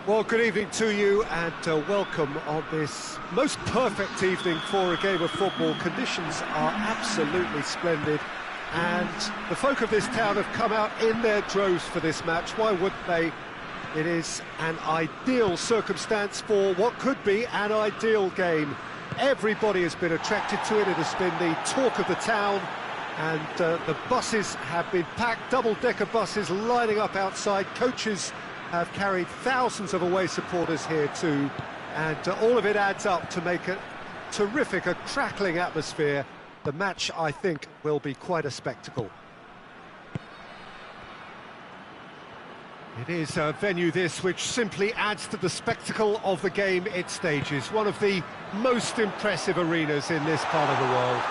Well, good evening to you and welcome on this most perfect evening for a game of football. Conditions are absolutely splendid and the folk of this town have come out in their droves for this match. Why wouldn't they? It is an ideal circumstance for what could be an ideal game. Everybody has been attracted to it. It has been the talk of the town, and the buses have been packed, double-decker buses lining up outside. Coaches have carried thousands of away supporters here too, and all of it adds up to make a terrific, a crackling atmosphere. The match, I think, will be quite a spectacle. It is a venue, this, which simply adds to the spectacle of the game it stages. One of the most impressive arenas in this part of the world.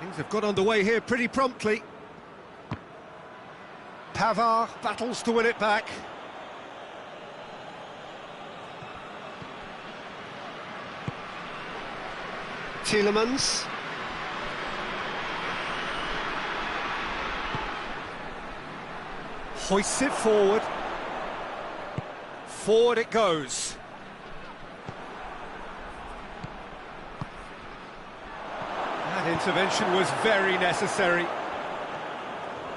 Things have got underway here pretty promptly. Pavard battles to win it back. Tielemans. Hoists it forward. Forward it goes. That intervention was very necessary.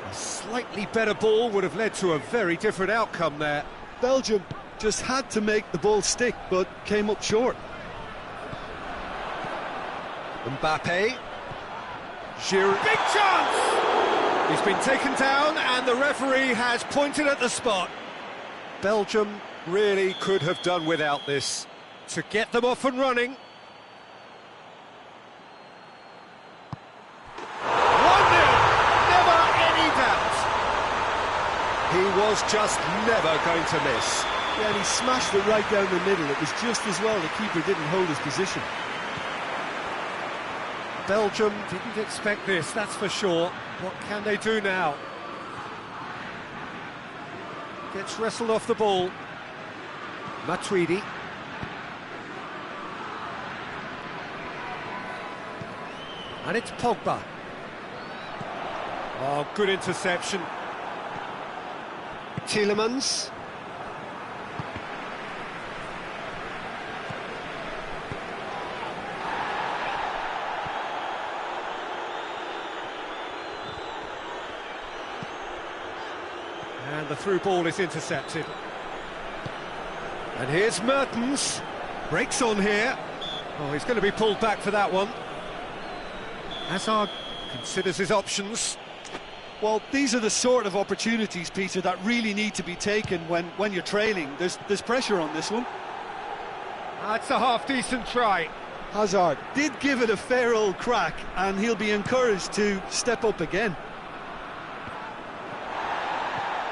A slightly better ball would have led to a very different outcome there. Belgium just had to make the ball stick, but came up short. Mbappe. Giroud. Big chance! He's been taken down and the referee has pointed at the spot. Belgium really could have done without this to get them off and running. 1-0, never any doubt. He was just never going to miss. Yeah, and he smashed it right down the middle. It was just as well the keeper didn't hold his position. Belgium didn't expect this, that's for sure. What can they do now? Gets wrestled off the ball. Matuidi. And it's Pogba. Oh, good interception. Tielemans. And the through ball is intercepted. And here's Mertens. Breaks on here. Oh, he's going to be pulled back for that one. Hazard considers his options. Well, these are the sort of opportunities, Peter, that really need to be taken when you're trailing. There's pressure on this one. That's a half-decent try. Hazard did give it a fair old crack, and he'll be encouraged to step up again.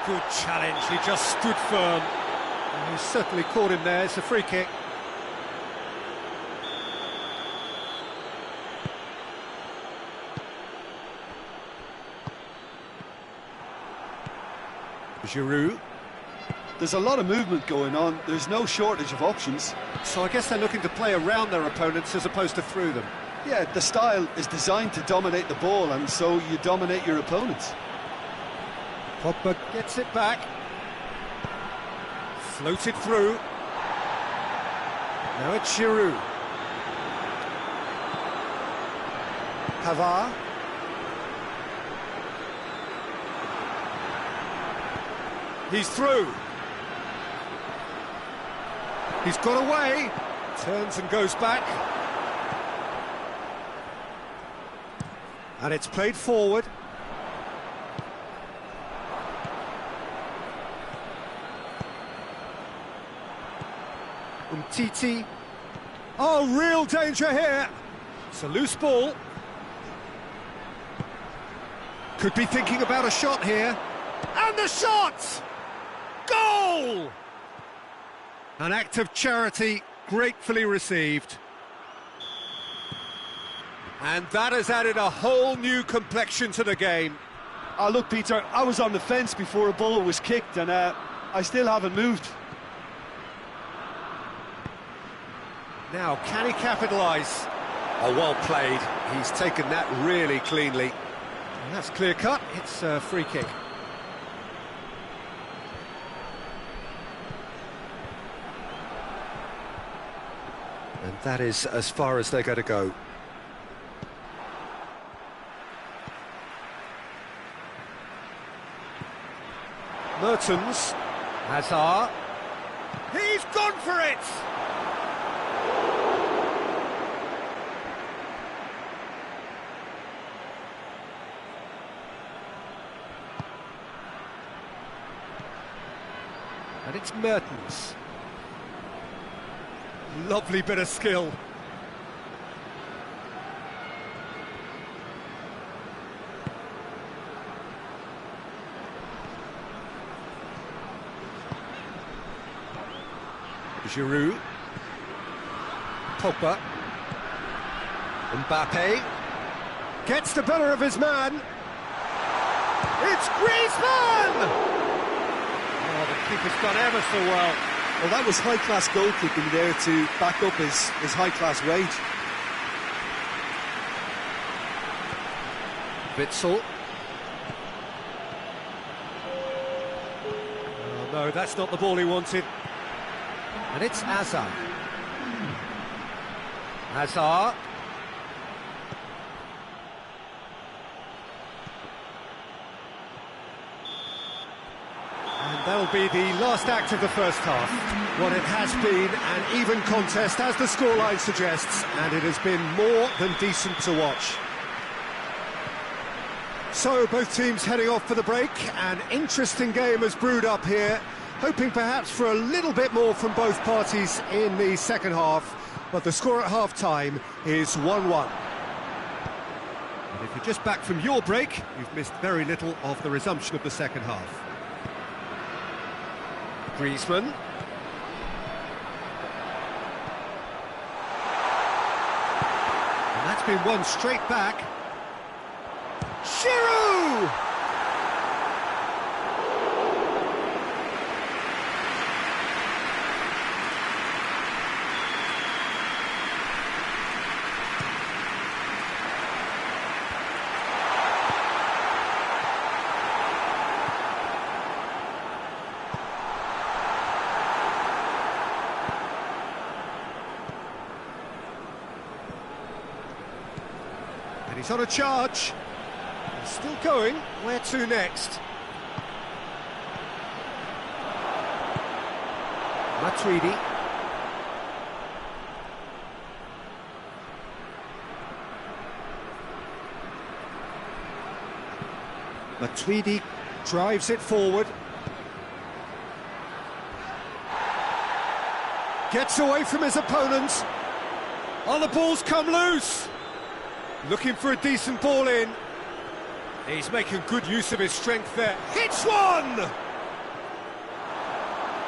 Good challenge, he just stood firm. And he's certainly caught him there, it's a free kick. Giroud. There's a lot of movement going on, there's no shortage of options. So I guess they're looking to play around their opponents as opposed to through them. Yeah, the style is designed to dominate the ball, and so you dominate your opponents. Pogba gets it back. Floated through. Now it's Giroud. Pavard. He's through. He's got away. Turns and goes back. And it's played forward. Titi. Oh, real danger here. It's a loose ball. Could be thinking about a shot here. And the shot! Goal! An act of charity gratefully received. And that has added a whole new complexion to the game. Oh, look, Peter, I was on the fence before a ball was kicked, and I still haven't moved. Now, can he capitalise? Oh, well played. He's taken that really cleanly. And that's clear cut. It's a free kick. And that is as far as they're going to go. Mertens. Hazard. He's gone for it! And it's Mertens. Lovely bit of skill. Giroud. Pogba. Mbappe. Gets the better of his man. It's Griezmann! Oh, the keeper's done ever so well. Well, that was high-class goalkeeping there to back up his high-class rage. Witsel. Oh, no, that's not the ball he wanted. And it's Hazard. Hazard. And that'll be the last act of the first half. What it has been an even contest, as the scoreline suggests, and it has been more than decent to watch. So, both teams heading off for the break. An interesting game has brewed up here, hoping perhaps for a little bit more from both parties in the second half, but the score at half-time is 1-1. And if you're just back from your break, you've missed very little of the resumption of the second half. Griezmann. And that's been won straight back. Giroud! And he's on a charge. He's still going. Where to next? Matuidi. Matuidi drives it forward. Gets away from his opponents. Oh, the ball's come loose. Looking for a decent ball in. He's making good use of his strength there. Hits one!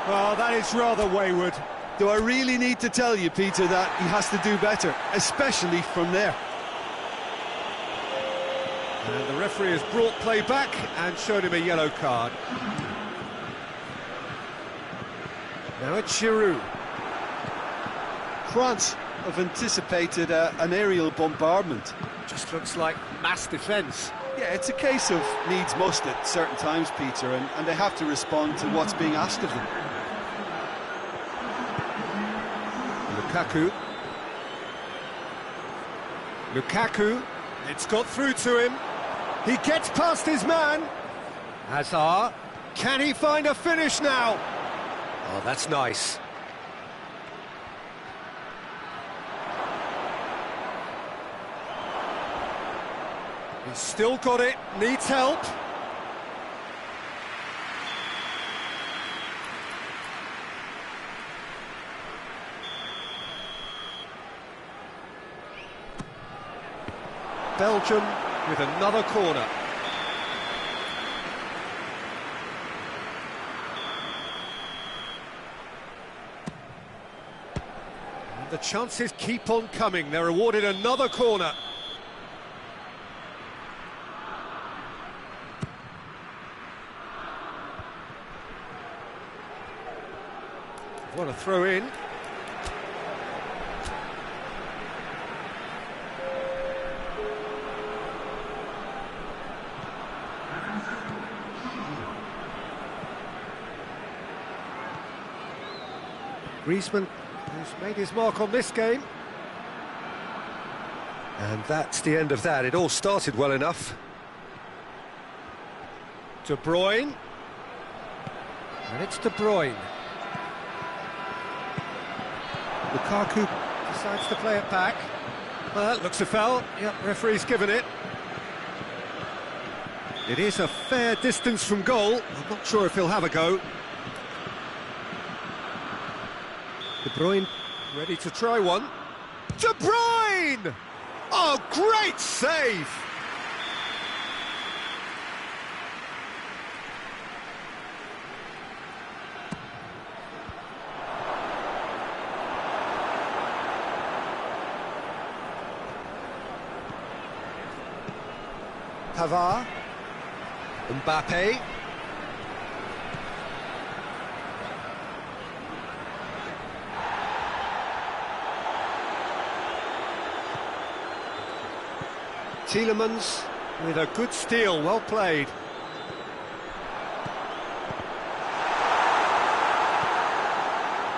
Well, that is rather wayward. Do I really need to tell you, Peter, that he has to do better, especially from there? And the referee has brought play back and shown him a yellow card. Now it's Giroud. France have anticipated an aerial bombardment. Just looks like mass defence. Yeah, it's a case of needs must at certain times, Peter, and they have to respond to what's being asked of them. Lukaku, it's got through to him. He gets past his man. Hazard, can he find a finish now? Oh, that's nice. He's still got it, needs help. Belgium with another corner. And the chances keep on coming. They're awarded another corner. What a throw in. Griezmann who's made his mark on this game. And that's the end of that. It all started well enough. De Bruyne. And it's De Bruyne. Lukaku decides to play it back. Well, that looks a foul. Yep, referee's given it. It is a fair distance from goal. I'm not sure if he'll have a go. De Bruyne ready to try one. De Bruyne! Oh, great save! Pavard. Mbappe. Tielemans with a good steal, well played.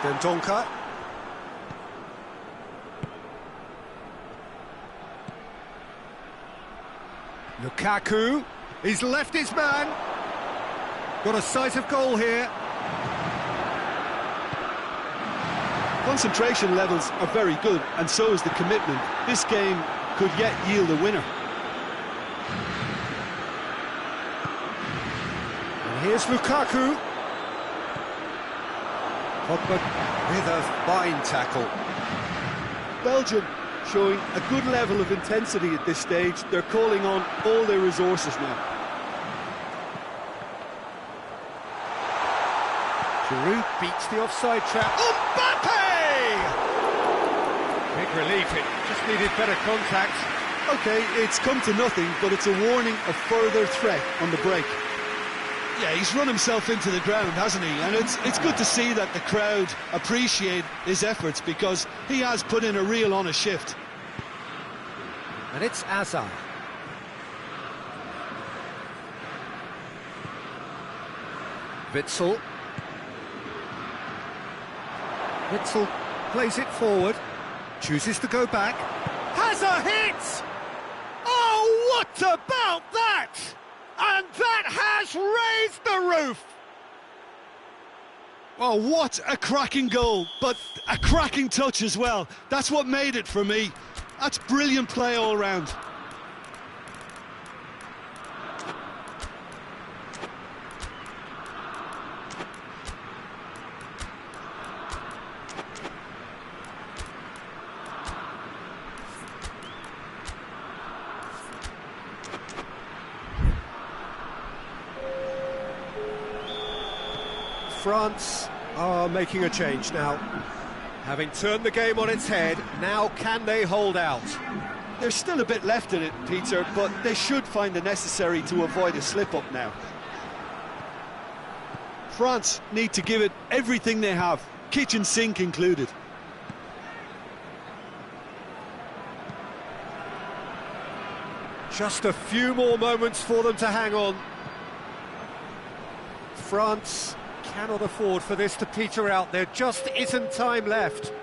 Dendoncker. Lukaku, he's left his man. Got a sight of goal here. Concentration levels are very good, and so is the commitment. This game could yet yield a winner. And here's Lukaku. Pogba with a fine tackle. Belgium showing a good level of intensity at this stage. They're calling on all their resources now. Giroud beats the offside trap. Mbappe! Big relief, it just needed better contact. OK, it's come to nothing, but it's a warning of further threat on the break. Yeah, he's run himself into the ground, hasn't he? And it's good to see that the crowd appreciate his efforts, because he has put in a real honest shift. And it's Hazard. Witsel. Witsel plays it forward, chooses to go back. Has a hit! Oh, what about that? And that has raised the roof! Oh, what a cracking goal, but a cracking touch as well. That's what made it for me. That's brilliant play all round. France are making a change now. Having turned the game on its head, now can they hold out? There's still a bit left in it, Peter, but they should find the necessary to avoid a slip-up now. France need to give it everything they have, kitchen sink included. Just a few more moments for them to hang on. France cannot afford for this to peter out. There just isn't time left.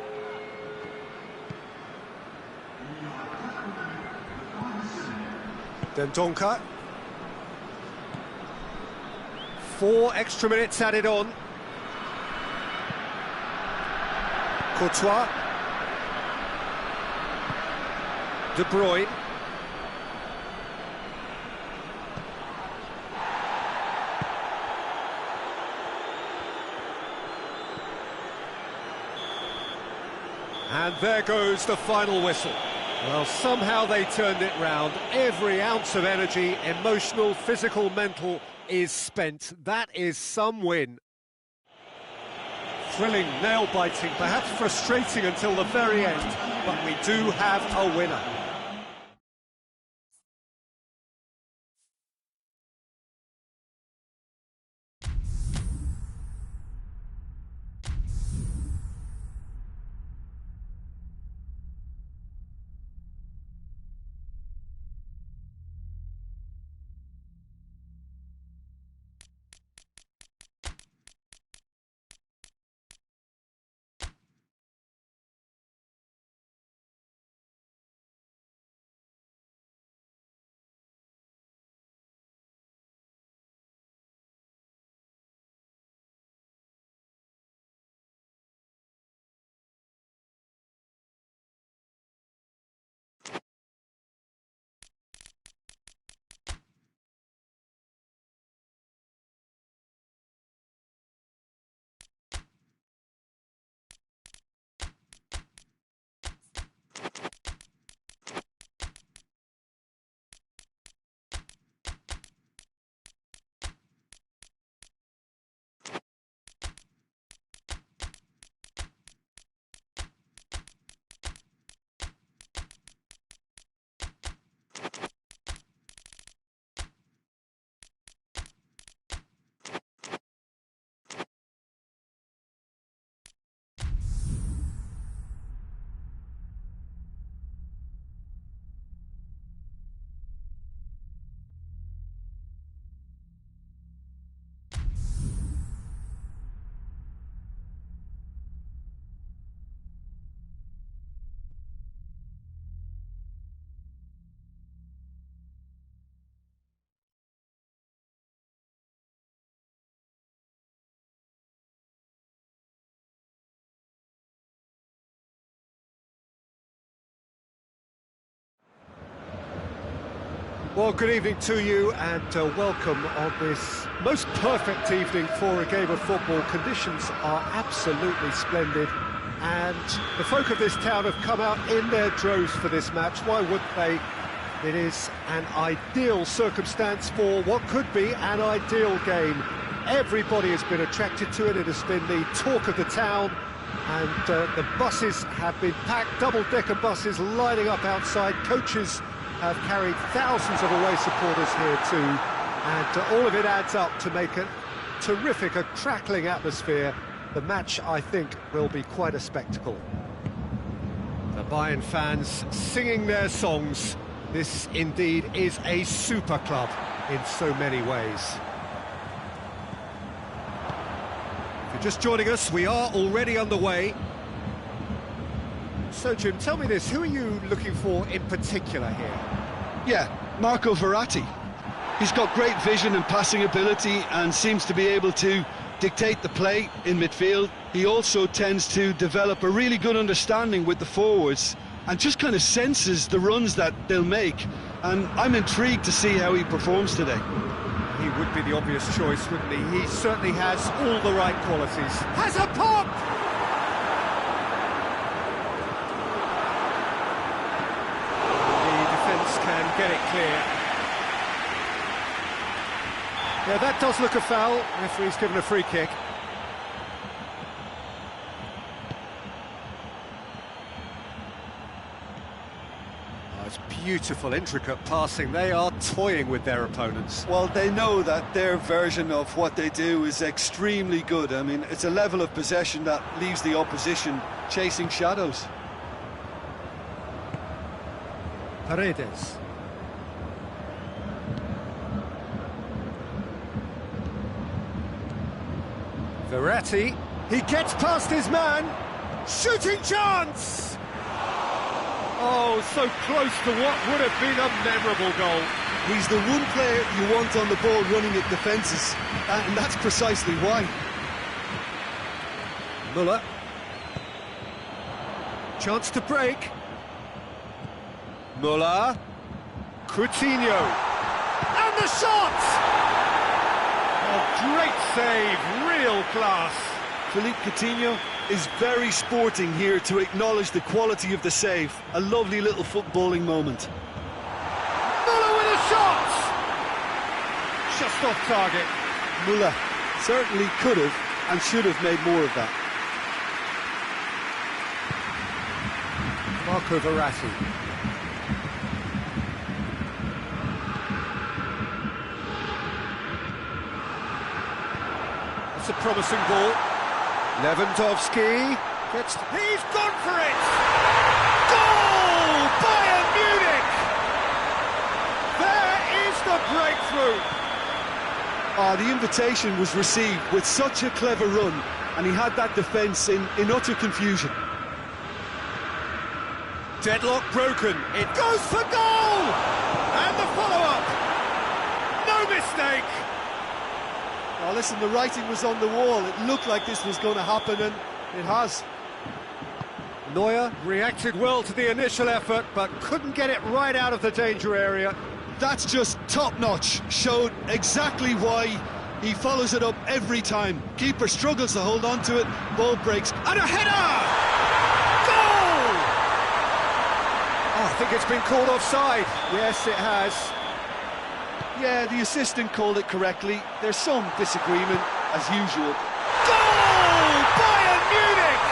Dendoncker. 4 extra minutes added on. Courtois. De Bruyne. And there goes the final whistle. Well, somehow they turned it round. Every ounce of energy, emotional, physical, mental, is spent. That is some win. Thrilling, nail-biting, perhaps frustrating until the very end, but we do have a winner. Well, good evening to you and welcome on this most perfect evening for a game of football. Conditions are absolutely splendid and the folk of this town have come out in their droves for this match. Why wouldn't they? It is an ideal circumstance for what could be an ideal game. Everybody has been attracted to it. It has been the talk of the town, and the buses have been packed, double-decker buses lining up outside. Coaches have carried thousands of away supporters here too, and all of it adds up to make a terrific, a crackling atmosphere. The match, I think, will be quite a spectacle. The Bayern fans singing their songs. This indeed is a super club in so many ways. If you're just joining us, we are already underway. So, Jim, tell me this, who are you looking for in particular here? Yeah, Marco Verratti. He's got great vision and passing ability and seems to be able to dictate the play in midfield. He also tends to develop a really good understanding with the forwards and just kind of senses the runs that they'll make. And I'm intrigued to see how he performs today. He would be the obvious choice, wouldn't he? He certainly has all the right qualities. Has a pop! Can get it clear. Yeah, that does look a foul. Referee's given a free kick. Oh, it's beautiful, intricate passing. They are toying with their opponents. Well, they know that their version of what they do is extremely good. I mean, it's a level of possession that leaves the opposition chasing shadows. Paredes. Verratti, he gets past his man, shooting chance! Oh, so close to what would have been a memorable goal. He's the one player you want on the ball running at defences, and that's precisely why. Müller. Chance to break. Müller, Coutinho, and the shot! Oh, great save, real class. Philippe Coutinho is very sporting here to acknowledge the quality of the save. A lovely little footballing moment. Müller with a shot! Just off target. Müller certainly could have and should have made more of that. Marco Verratti. It's a promising ball. Lewandowski gets... He's gone for it! Goal! Bayern Munich! There is the breakthrough! The invitation was received with such a clever run, and he had that defence in utter confusion. Deadlock broken. It goes for goal! And the follow-up! No mistake! Oh, listen, the writing was on the wall. It looked like this was going to happen, and it has. Neuer reacted well to the initial effort, but couldn't get it right out of the danger area. That's just top-notch. Showed exactly why he follows it up every time. Keeper struggles to hold on to it, ball breaks, and a header! Goal! Oh, I think it's been called offside. Yes, it has. Yeah, the assistant called it correctly. There's some disagreement, as usual. Goal! Bayern Munich!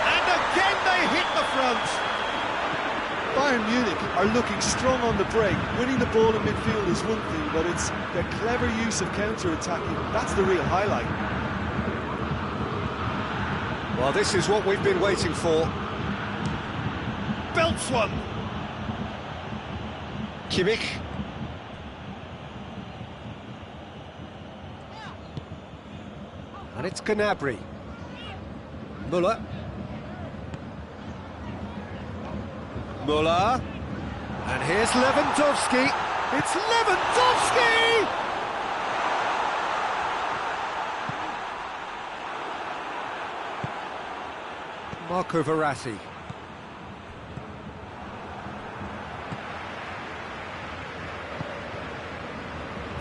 And again they hit the front. Bayern Munich are looking strong on the break. Winning the ball in midfield is one thing, but it's their clever use of counter-attacking. That's the real highlight. Well, this is what we've been waiting for. Belts one. Kimmich. And it's Gnabry. Müller. Müller. And here's Lewandowski. It's Lewandowski! Marco Verratti.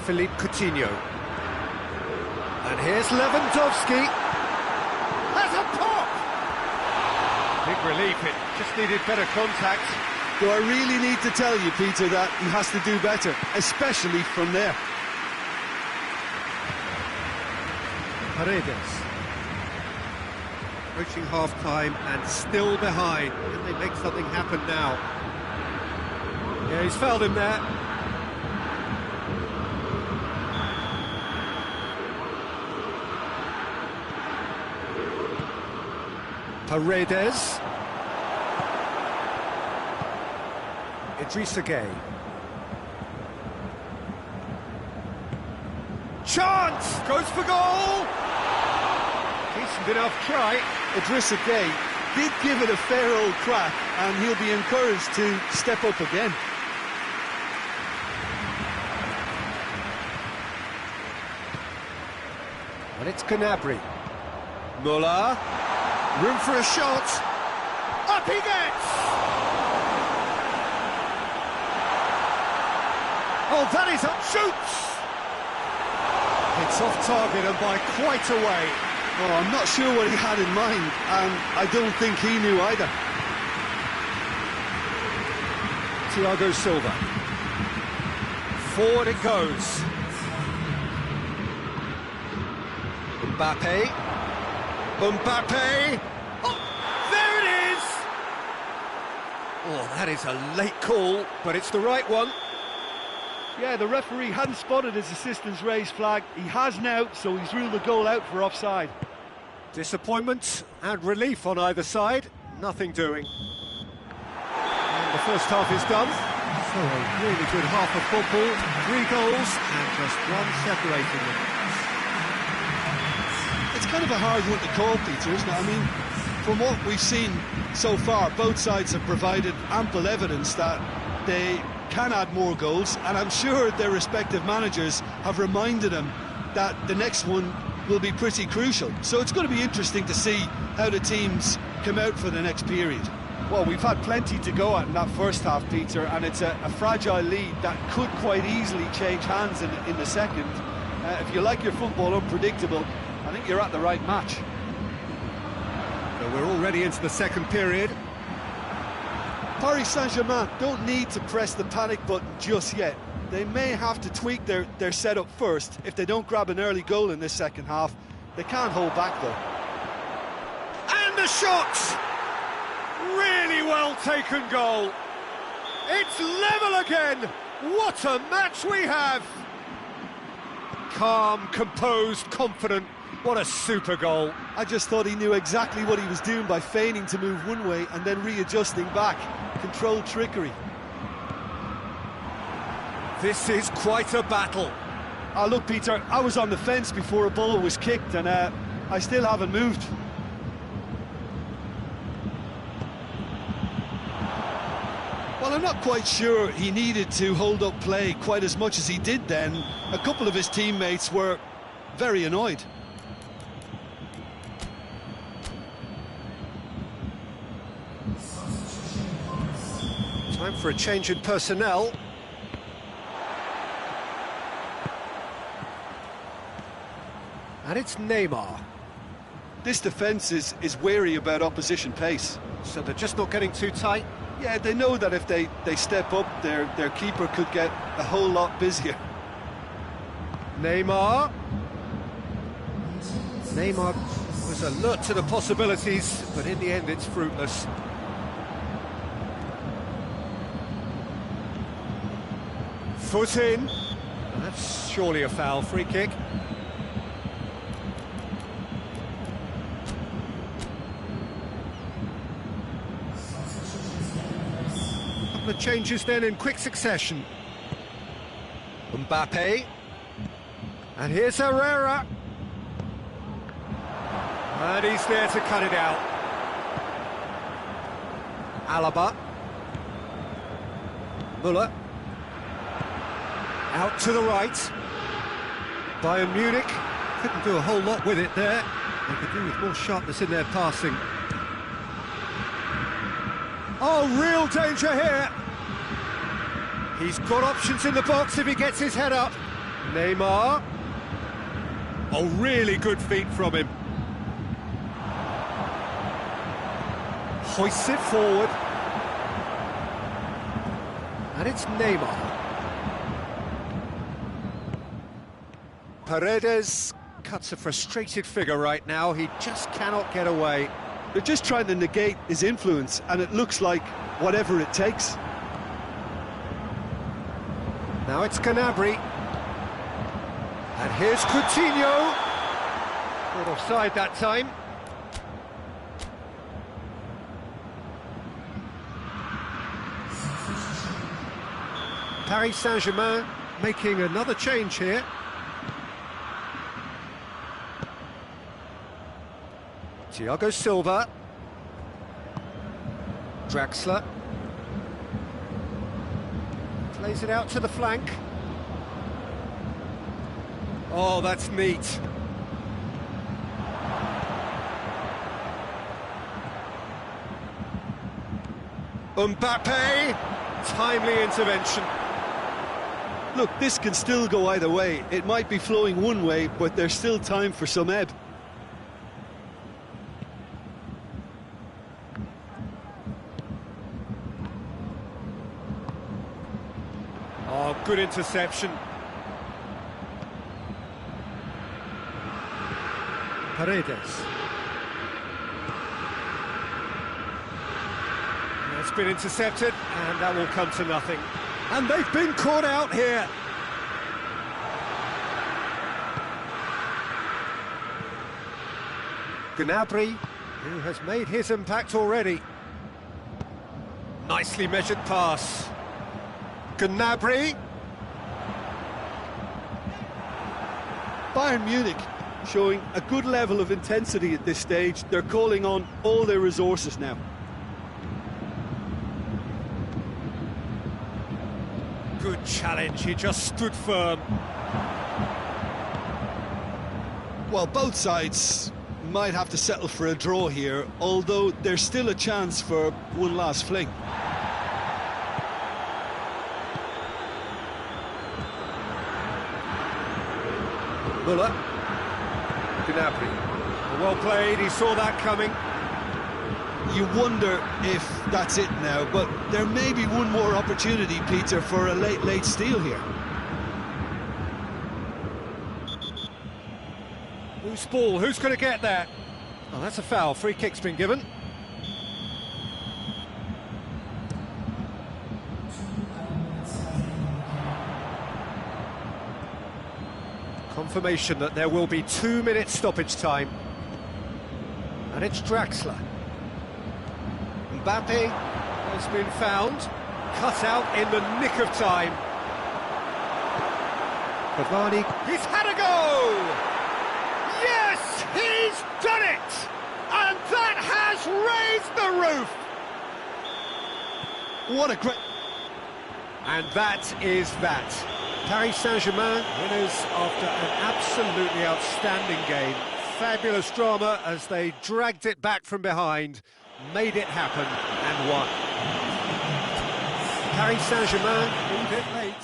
Philippe Coutinho. And here's Lewandowski. Has a pop! Big relief, it just needed better contact. Do I really need to tell you, Peter, that he has to do better, especially from there? Paredes. Approaching half-time and still behind. Can they make something happen now? Yeah, he's fouled him there. Paredes. Idrissa Gueye. Chance! Goes for goal! Decent enough try. Idrissa Gueye did give it a fair old crack, and he'll be encouraged to step up again. And it's Gnabry. Muller. Room for a shot. Up he gets! Oh, that is up. Shoots! It's off target and by quite a way. Oh, I'm not sure what he had in mind, and I don't think he knew either. Thiago Silva. Forward it goes. Mbappe. Mbappe! Oh, there it is! Oh, that is a late call, but it's the right one. Yeah, the referee hadn't spotted his assistant's raised flag. He has now, so he's ruled the goal out for offside. Disappointment and relief on either side. Nothing doing. And the first half is done. So a really good half of football. 3 goals and just one separating them. It's kind of a hard one to call, Peter, isn't it? I mean, from what we've seen so far, both sides have provided ample evidence that they can add more goals, and I'm sure their respective managers have reminded them that the next one will be pretty crucial. So it's going to be interesting to see how the teams come out for the next period. Well, we've had plenty to go at in that first half, Peter, and it's a fragile lead that could quite easily change hands in the second. If you like your football unpredictable, I think you're at the right match. So we're already into the second period. Paris Saint-Germain don't need to press the panic button just yet. They may have to tweak their setup first. If they don't grab an early goal in this second half, they can't hold back though. And the shot! Really well taken goal. It's level again. What a match we have! Calm, composed, confident. What a super goal. I just thought he knew exactly what he was doing by feigning to move one way and then readjusting back. Controlled trickery. This is quite a battle. Oh, look, Peter, I was on the fence before a ball was kicked, and I still haven't moved. Well, I'm not quite sure he needed to hold up play quite as much as he did then. A couple of his teammates were very annoyed. Time for a change in personnel. And it's Neymar. This defence is wary about opposition pace. So they're just not getting too tight. Yeah, they know that if they step up, their keeper could get a whole lot busier. Neymar. Neymar was alert to the possibilities, but in the end it's fruitless. Foot in. That's surely a foul. Free kick. Couple of changes then in quick succession. Mbappe. And here's Herrera. And he's there to cut it out. Alaba. Muller. Out to the right. Bayern Munich couldn't do a whole lot with it there. They could do with more sharpness in their passing. Oh, real danger here. He's got options in the box if he gets his head up. Neymar. Oh, really good feet from him. Hoists it forward. And it's Neymar. Paredes cuts a frustrated figure right now. He just cannot get away. They're just trying to negate his influence, and it looks like whatever it takes. Now it's Gnabry. And here's Coutinho. Caught offside that time. Paris Saint-Germain making another change here. Thiago Silva. Draxler. Plays it out to the flank. Oh, that's neat. Mbappe. Timely intervention. Look, this can still go either way. It might be flowing one way, but there's still time for some ebb. Oh, good interception. Paredes. It's been intercepted, and that will come to nothing. And they've been caught out here. Gnabry, who has made his impact already. Nicely measured pass. Gnabry. Bayern Munich showing a good level of intensity at this stage. They're calling on all their resources now. Good challenge, he just stood firm. Well, both sides might have to settle for a draw here, although there's still a chance for one last fling. Muller. Gnabry. Well played, he saw that coming. You wonder if that's it now, but there may be one more opportunity, Peter, for a late steal here. Loose ball, who's going to get that? Oh, that's a foul, free kick's been given. Confirmation that there will be 2 minutes stoppage time. And it's Draxler. Mbappe has been found, cut out in the nick of time. Cavani, he's had a go! Yes, he's done it! And that has raised the roof! What a great... And that is that. Paris Saint-Germain winners after an absolutely outstanding game. Fabulous drama as they dragged it back from behind, made it happen and won. Paris Saint-Germain a bit late.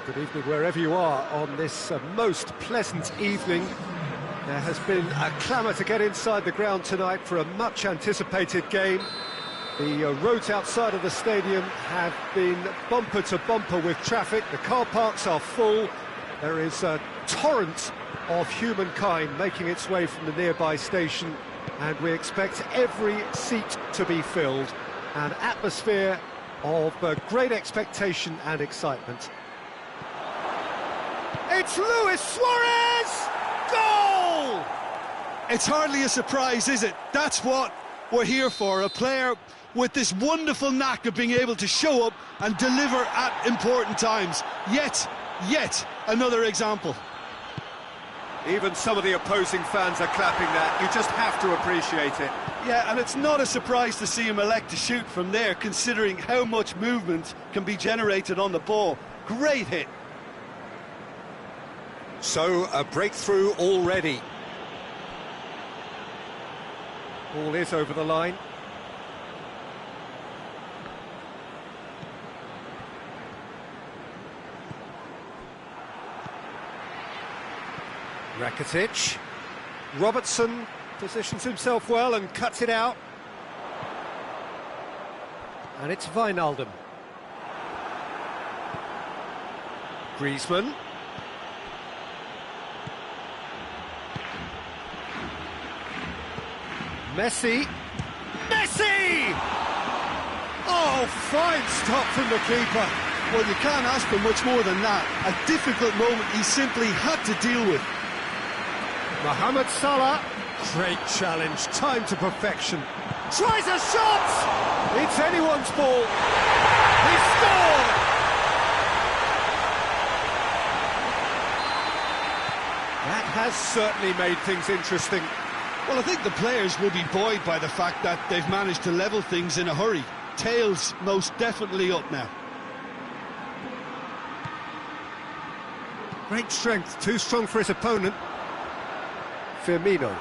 Good evening wherever you are on this most pleasant evening. There has been a clamour to get inside the ground tonight for a much-anticipated game. The roads outside of the stadium have been bumper to bumper with traffic. The car parks are full. There is a torrent of humankind making its way from the nearby station, and we expect every seat to be filled. An atmosphere of great expectation and excitement. It's Luis Suarez! Goal! It's hardly a surprise, is it? That's what we're here for, a player with this wonderful knack of being able to show up and deliver at important times. Yet another example. Even some of the opposing fans are clapping that. You just have to appreciate it. Yeah, and it's not a surprise to see him elect to shoot from there, considering how much movement can be generated on the ball. Great hit. So, a breakthrough already. Ball is over the line. Rakitic. Robertson positions himself well and cuts it out. And it's Wijnaldum. Griezmann. Messi! Oh, fine stop from the keeper. Well, you can't ask for much more than that. A difficult moment he simply had to deal with. Mohamed Salah. Great challenge, time to perfection. Tries a shot! It's anyone's ball. He scored! That has certainly made things interesting. Well, I think the players will be buoyed by the fact that they've managed to level things in a hurry. Tails most definitely up now. Great strength, too strong for his opponent. Firmino.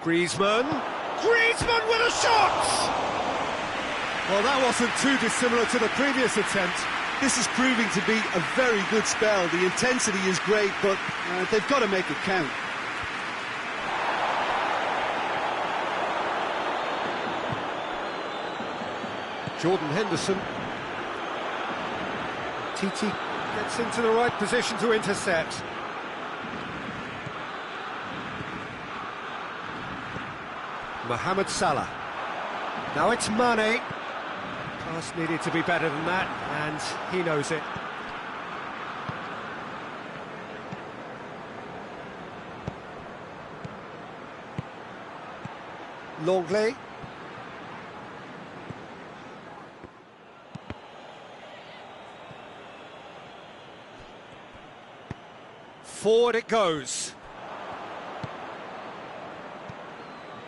Griezmann with a shot! Well, that wasn't too dissimilar to the previous attempt. This is proving to be a very good spell. The intensity is great, but they've got to make it count. Jordan Henderson. Titi gets into the right position to intercept. Mohamed Salah. Now it's Mane. Pass needed to be better than that, and he knows it. Longley. Forward it goes.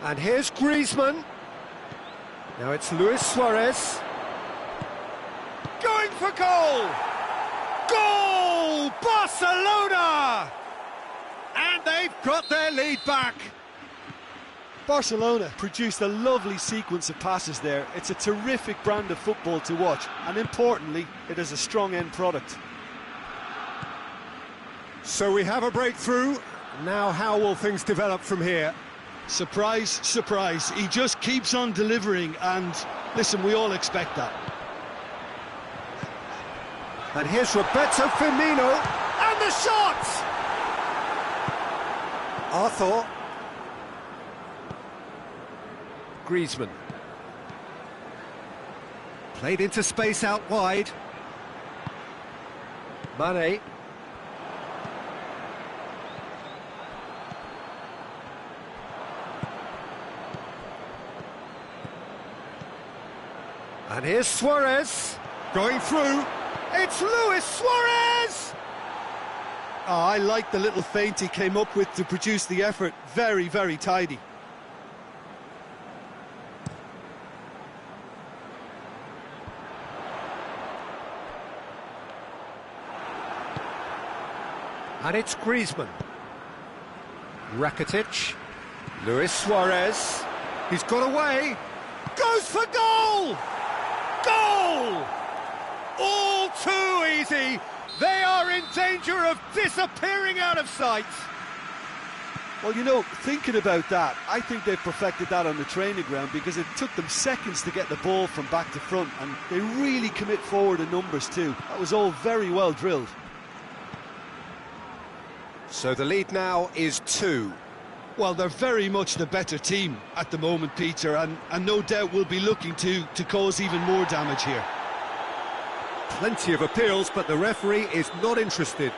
And here's Griezmann. Now it's Luis Suarez. Going for goal! Goal! Barcelona! And they've got their lead back. Barcelona produced a lovely sequence of passes there. It's a terrific brand of football to watch, and importantly, it is a strong end product. So we have a breakthrough. Now how will things develop from here? Surprise, surprise. He just keeps on delivering, and listen, we all expect that. And here's Roberto Firmino, and the shot! Arthur. Griezmann. Played into space out wide. Mane. And here's Suarez, going through. It's Luis Suarez! Oh, I like the little feint he came up with to produce the effort. Very, very tidy. And it's Griezmann. Rakitic. Luis Suarez. He's got away. Goes for goal! Goal! All too easy. They are in danger of disappearing out of sight. Well, you know, thinking about that, I think they've perfected that on the training ground, because it took them seconds to get the ball from back to front, and they really commit forward in numbers too. That was all very well drilled. So the lead now is 2. Well, they're very much the better team at the moment, Peter, and no doubt will be looking to cause even more damage here. Plenty of appeals, but the referee is not interested.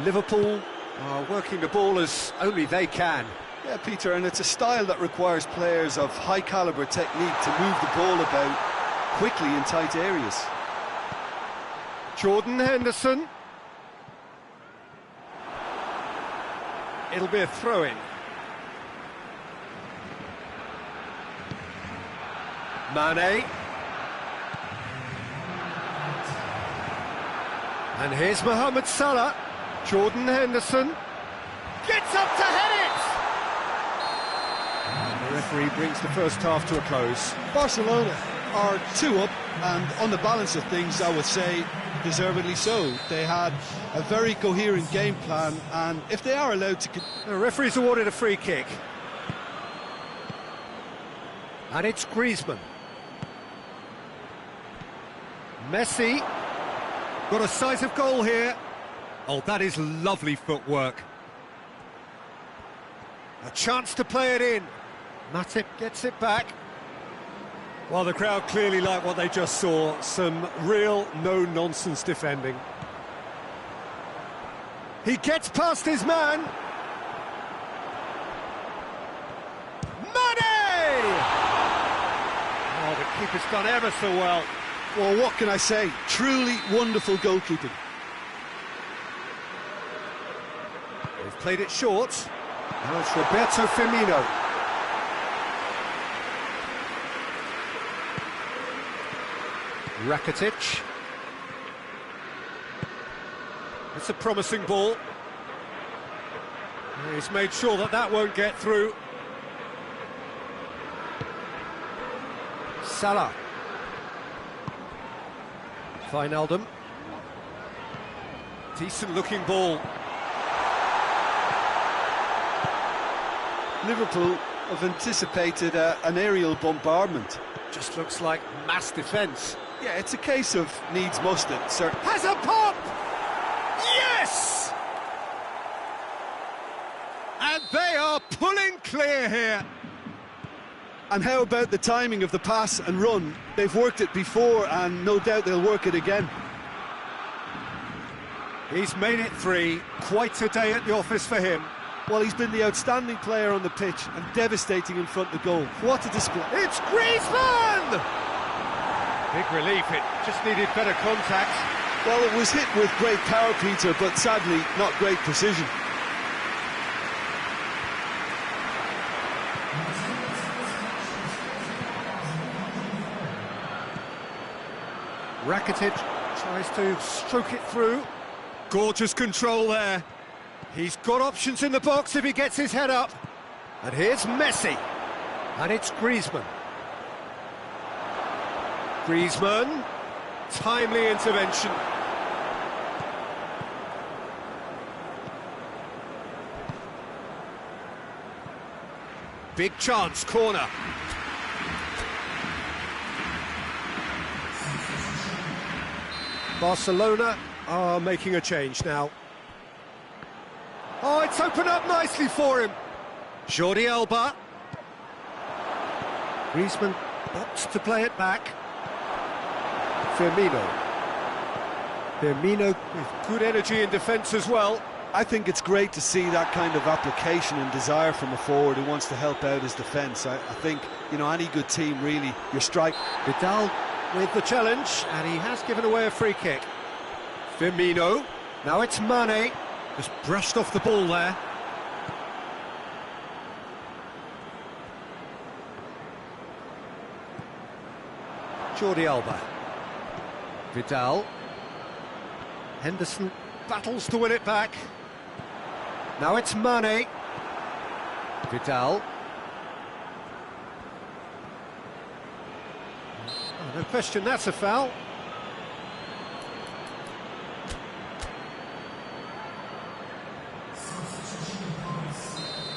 Liverpool are working the ball as only they can. Yeah, Peter, and it's a style that requires players of high-caliber technique to move the ball about quickly in tight areas. Jordan Henderson. It'll be a throw-in. Mane. And here's Mohamed Salah. Jordan Henderson gets up to head it! And the referee brings the first half to a close. Barcelona are 2 up, and on the balance of things, I would say deservedly so. They had a very coherent game plan, and if they are allowed to... The referee's awarded a free kick. And it's Griezmann. Messi. Got a sight of goal here. Oh, that is lovely footwork. A chance to play it in. Matip gets it back. Well, the crowd clearly like what they just saw. Some real no-nonsense defending. He gets past his man. Mane! Oh, the keeper's done ever so well. Well, what can I say? Truly wonderful goalkeeping. They've played it short. Now it's Roberto Firmino. Rakitic. It's a promising ball. He's made sure that that won't get through. Salah. Wijnaldum. Decent looking ball. Liverpool have anticipated an aerial bombardment. Just looks like mass defence. Yeah, it's a case of needs must it, sir. Has a pop! Yes! And they are pulling clear here. And how about the timing of the pass and run? They've worked it before, and no doubt they'll work it again. He's made it 3. Quite a day at the office for him. Well, he's been the outstanding player on the pitch and devastating in front of the goal. What a display. It's Griezmann! Big relief, it just needed better contact. Well, it was hit with great power, Peter, but sadly not great precision. Rakitic tries to stroke it through. Gorgeous control there. He's got options in the box if he gets his head up. And here's Messi. And it's Griezmann. Griezmann. Timely intervention. Big chance, corner. Barcelona are making a change now. Oh, it's opened up nicely for him. Jordi Alba. Griezmann opts to play it back. Firmino. Firmino with good energy in defence as well. I think it's great to see that kind of application and desire from a forward who wants to help out his defence. I think, you know, any good team really, your strike. Vidal with the challenge, and he has given away a free kick. Firmino. Now it's Mane. Just brushed off the ball there. Jordi Alba. Vidal. Henderson battles to win it back. Now it's Mane. Vidal. No question that's a foul.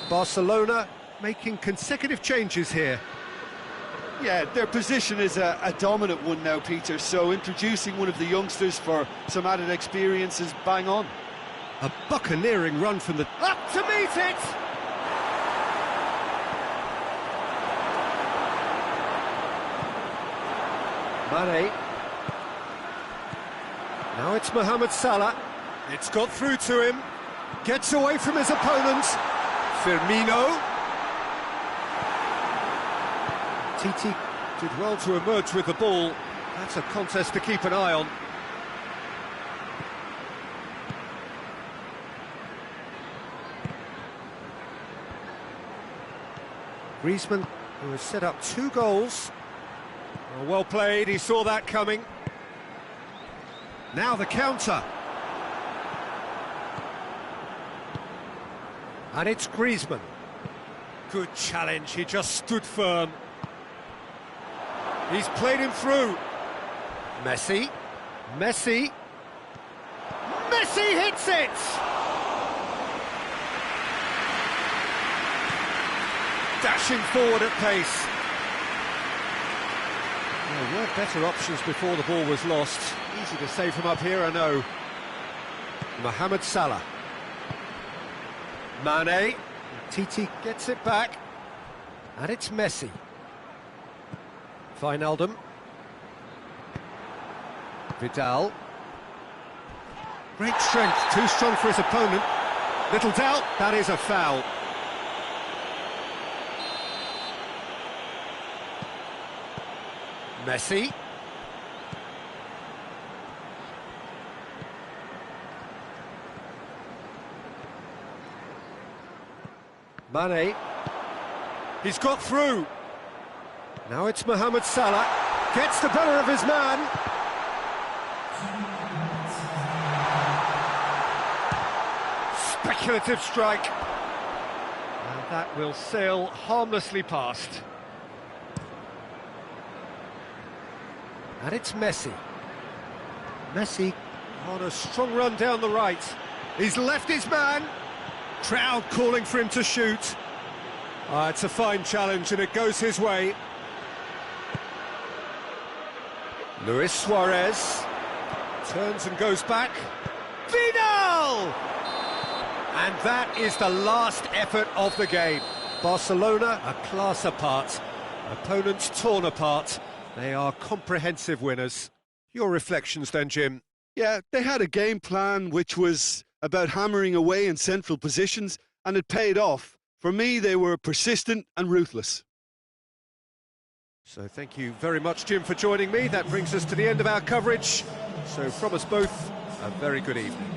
Barcelona making consecutive changes here. Yeah, their position is a dominant one now, Peter, so introducing one of the youngsters for some added experience is bang on. A buccaneering run from the... Up to meet it! Mane. Now it's Mohamed Salah. It's got through to him. Gets away from his opponent. Firmino. Titi did well to emerge with the ball. That's a contest to keep an eye on. Griezmann, who has set up 2 goals. Well played, he saw that coming. Now the counter. And it's Griezmann. Good challenge, he just stood firm. He's played him through. Messi. Messi hits it! Dashing forward at pace. There were better options before the ball was lost. Easy to say from up here, I know. Mohamed Salah. Mane. Titi gets it back. And it's Messi. Wijnaldum. Vidal. Great strength, too strong for his opponent. Little doubt, that is a foul. Messi. Mane. He's got through. Now it's Mohamed Salah. Gets the better of his man. Speculative strike. And that will sail harmlessly past. And it's Messi. Messi on a strong run down the right. He's left his man. Crowd calling for him to shoot. It's a fine challenge and it goes his way. Luis Suarez turns and goes back. Vidal! And that is the last effort of the game. Barcelona a class apart. Opponents torn apart. They are comprehensive winners. Your reflections then, Jim? Yeah, they had a game plan which was about hammering away in central positions, and it paid off. For me, they were persistent and ruthless. So thank you very much, Jim, for joining me. That brings us to the end of our coverage. So from us both, a very good evening.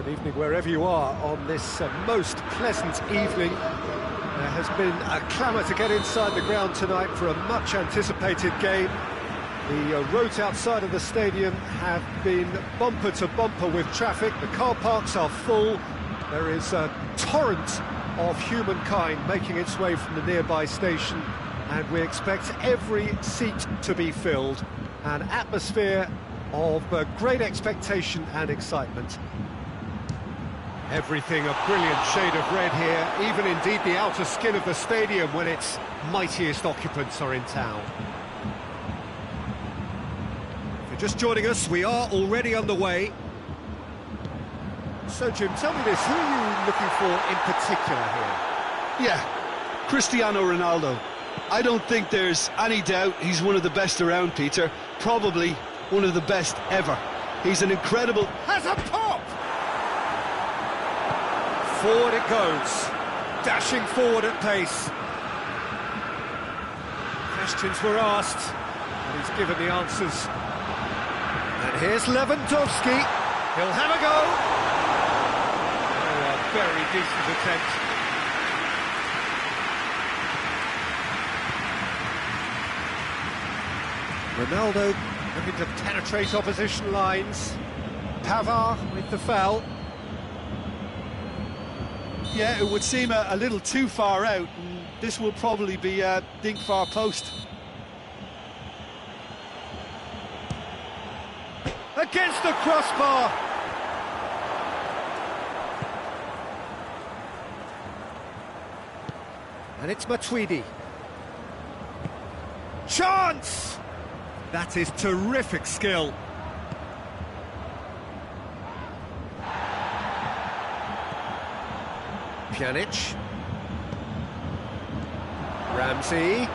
Good evening wherever you are on this most pleasant evening. There has been a clamour to get inside the ground tonight for a much-anticipated game. The roads outside of the stadium have been bumper to bumper with traffic. The car parks are full. There is a torrent of humankind making its way from the nearby station, and we expect every seat to be filled. An atmosphere of great expectation and excitement. Everything a brilliant shade of red here, even indeed the outer skin of the stadium when its mightiest occupants are in town. If you're just joining us, we are already underway. So Jim, tell me this, who are you looking for in particular here? Yeah, Cristiano Ronaldo. I don't think there's any doubt he's one of the best around, Peter. Probably one of the best ever. He's an incredible... Has a pop! Forward it goes, dashing forward at pace. Questions were asked, and he's given the answers. And here's Lewandowski, he'll have a go. Oh, a very decent attempt. Ronaldo looking to penetrate opposition lines. Pavard with the foul. Yeah, it would seem a little too far out, and this will probably be a dink far post. Against the crossbar! And it's Matuidi. Chance! That is terrific skill. Pjanic. Ramsey.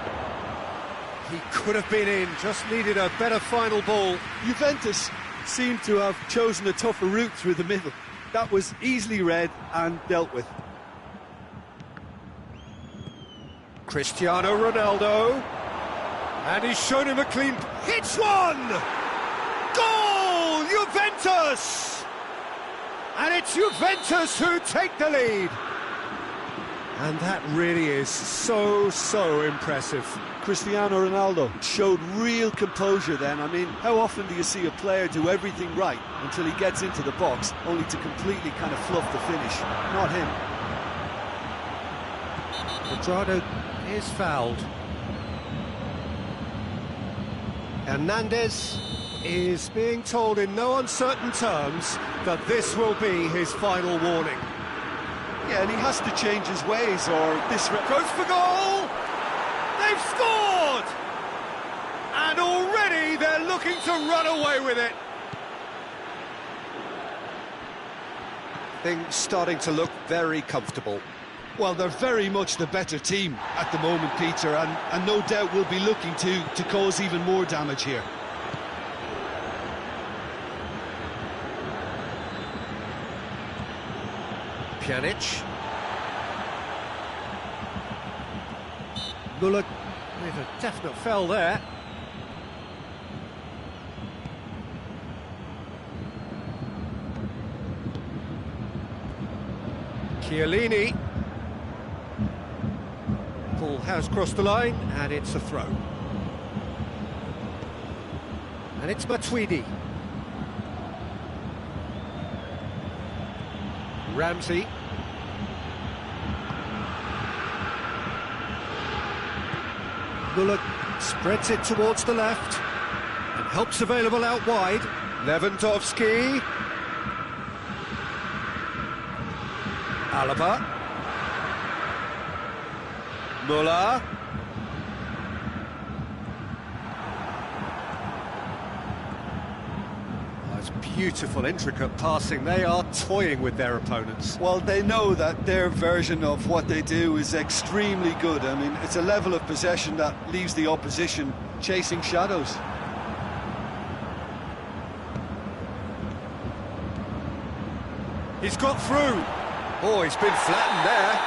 He could have been in, just needed a better final ball. Juventus seemed to have chosen a tougher route through the middle. That was easily read and dealt with. Cristiano Ronaldo. And he's shown him a clean... Hits one! Goal! Juventus! And it's Juventus who take the lead. And that really is so impressive. Cristiano Ronaldo showed real composure then. I mean, how often do you see a player do everything right until he gets into the box, only to completely kind of fluff the finish? Not him. Quadrado is fouled. Hernandez is being told in no uncertain terms that this will be his final warning. Yeah, and he has to change his ways, or this... Goes for goal! They've scored! And already they're looking to run away with it. Things starting to look very comfortable. Well, they're very much the better team at the moment, Peter, and no doubt will be looking to cause even more damage here. Pjanic. Muller with a definite foul there. Chiellini. Ball has crossed the line, and it's a throw. And it's Matuidi. Ramsey. Muller spreads it towards the left, and helps available out wide. Lewandowski. Alaba. Muller. It's beautiful, intricate passing. They are toying with their opponents. Well, they know that their version of what they do is extremely good. I mean, it's a level of possession that leaves the opposition chasing shadows. He's got through. Oh, he's been flattened there.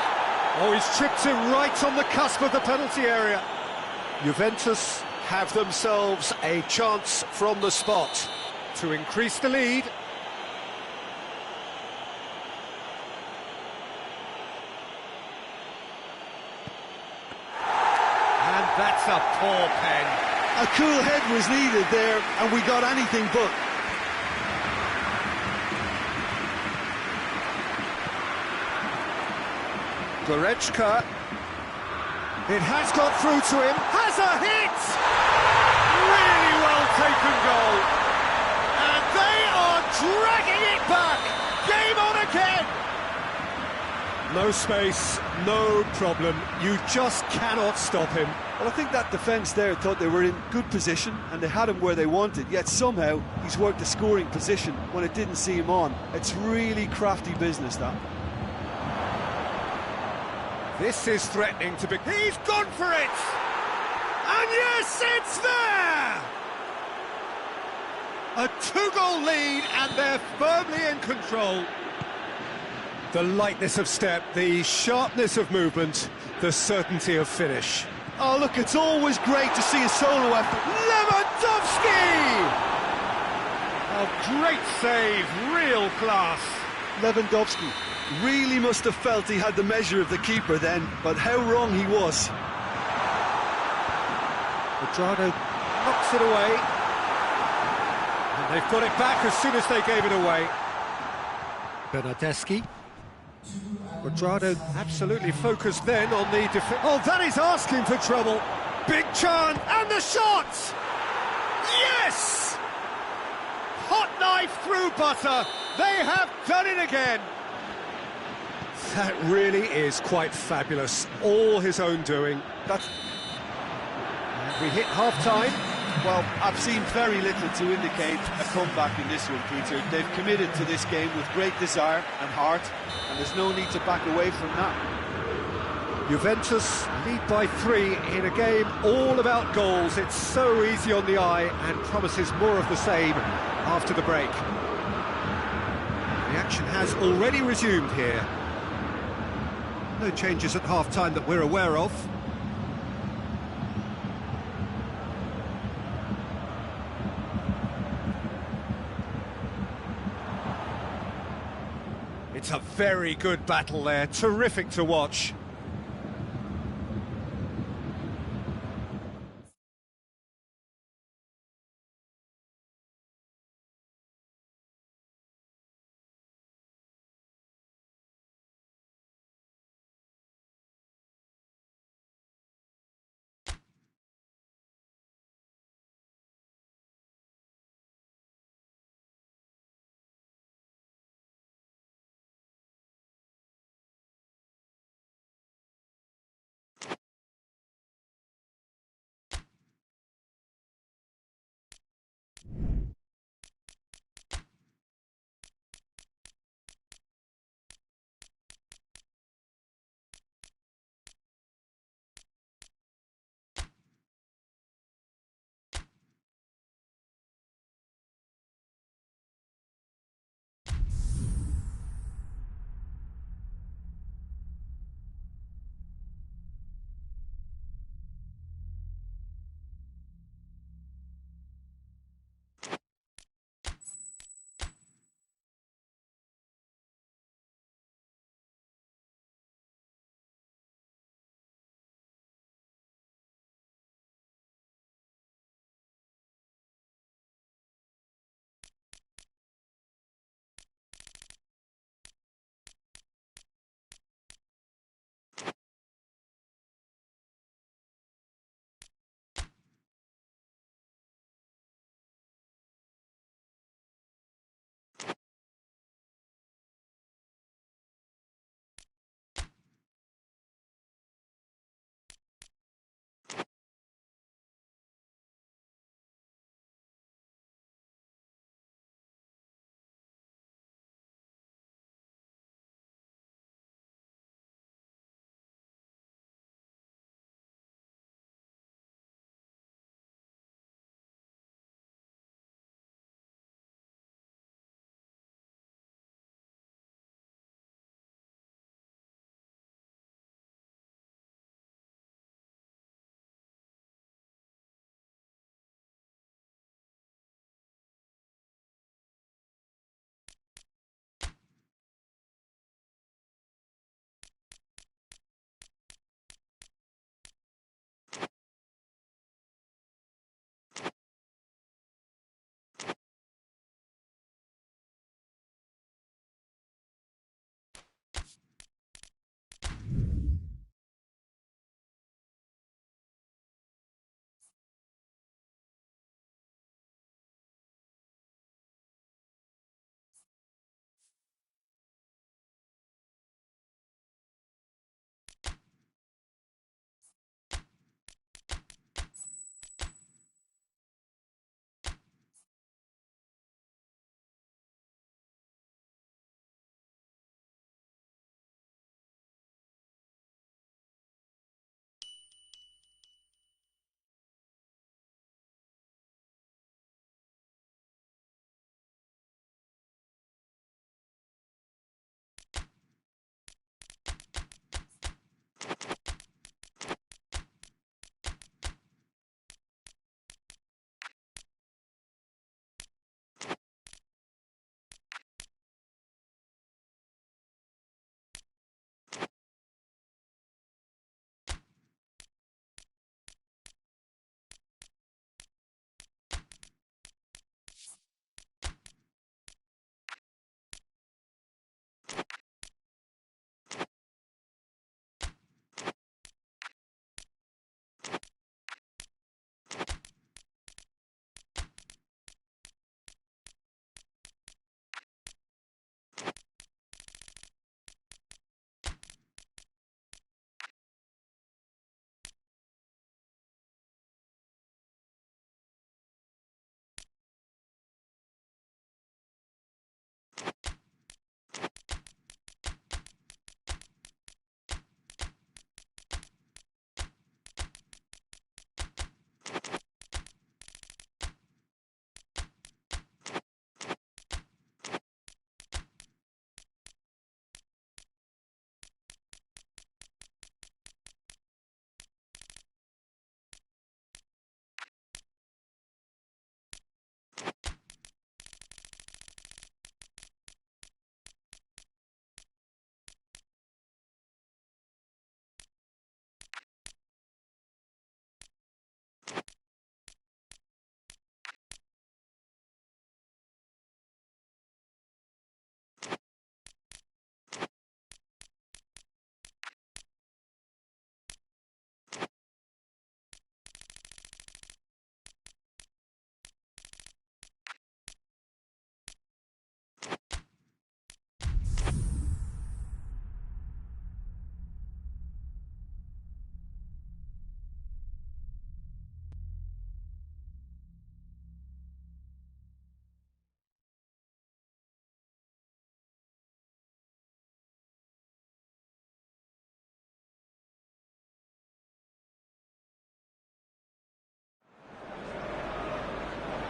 Oh, he's tripped him right on the cusp of the penalty area. Juventus have themselves a chance from the spot to increase the lead. That's a poor pen. A cool head was needed there, and we got anything but. Goretzka. It has got through to him. Has a hit! Really well taken goal. And they are dragging it back. Game on again. No space, no problem. You just cannot stop him. Well, I think that defence there thought they were in good position and they had him where they wanted, yet somehow he's worked the scoring position when it didn't see him on. It's really crafty business, that. This is threatening to be... He's gone for it! And yes, it's there! A two-goal lead, and they're firmly in control. The lightness of step, the sharpness of movement, the certainty of finish. Oh, look, it's always great to see a solo effort. Lewandowski! A great save, real class. Lewandowski really must have felt he had the measure of the keeper then, but how wrong he was. Quadrado knocks it away. And they've got it back as soon as they gave it away. Bernardeschi. Quadrado absolutely focused then on the defense. Oh, that is asking for trouble. Big chance, and the shot! Yes! Hot knife through butter. They have done it again. That really is quite fabulous. All his own doing. That's... And we hit half-time. Well, I've seen very little to indicate a comeback in this one, Peter. They've committed to this game with great desire and heart, and there's no need to back away from that. Juventus lead by 3 in a game all about goals. It's so easy on the eye and promises more of the same after the break. The action has already resumed here. No changes at half-time that we're aware of. It's a very good battle there, terrific to watch.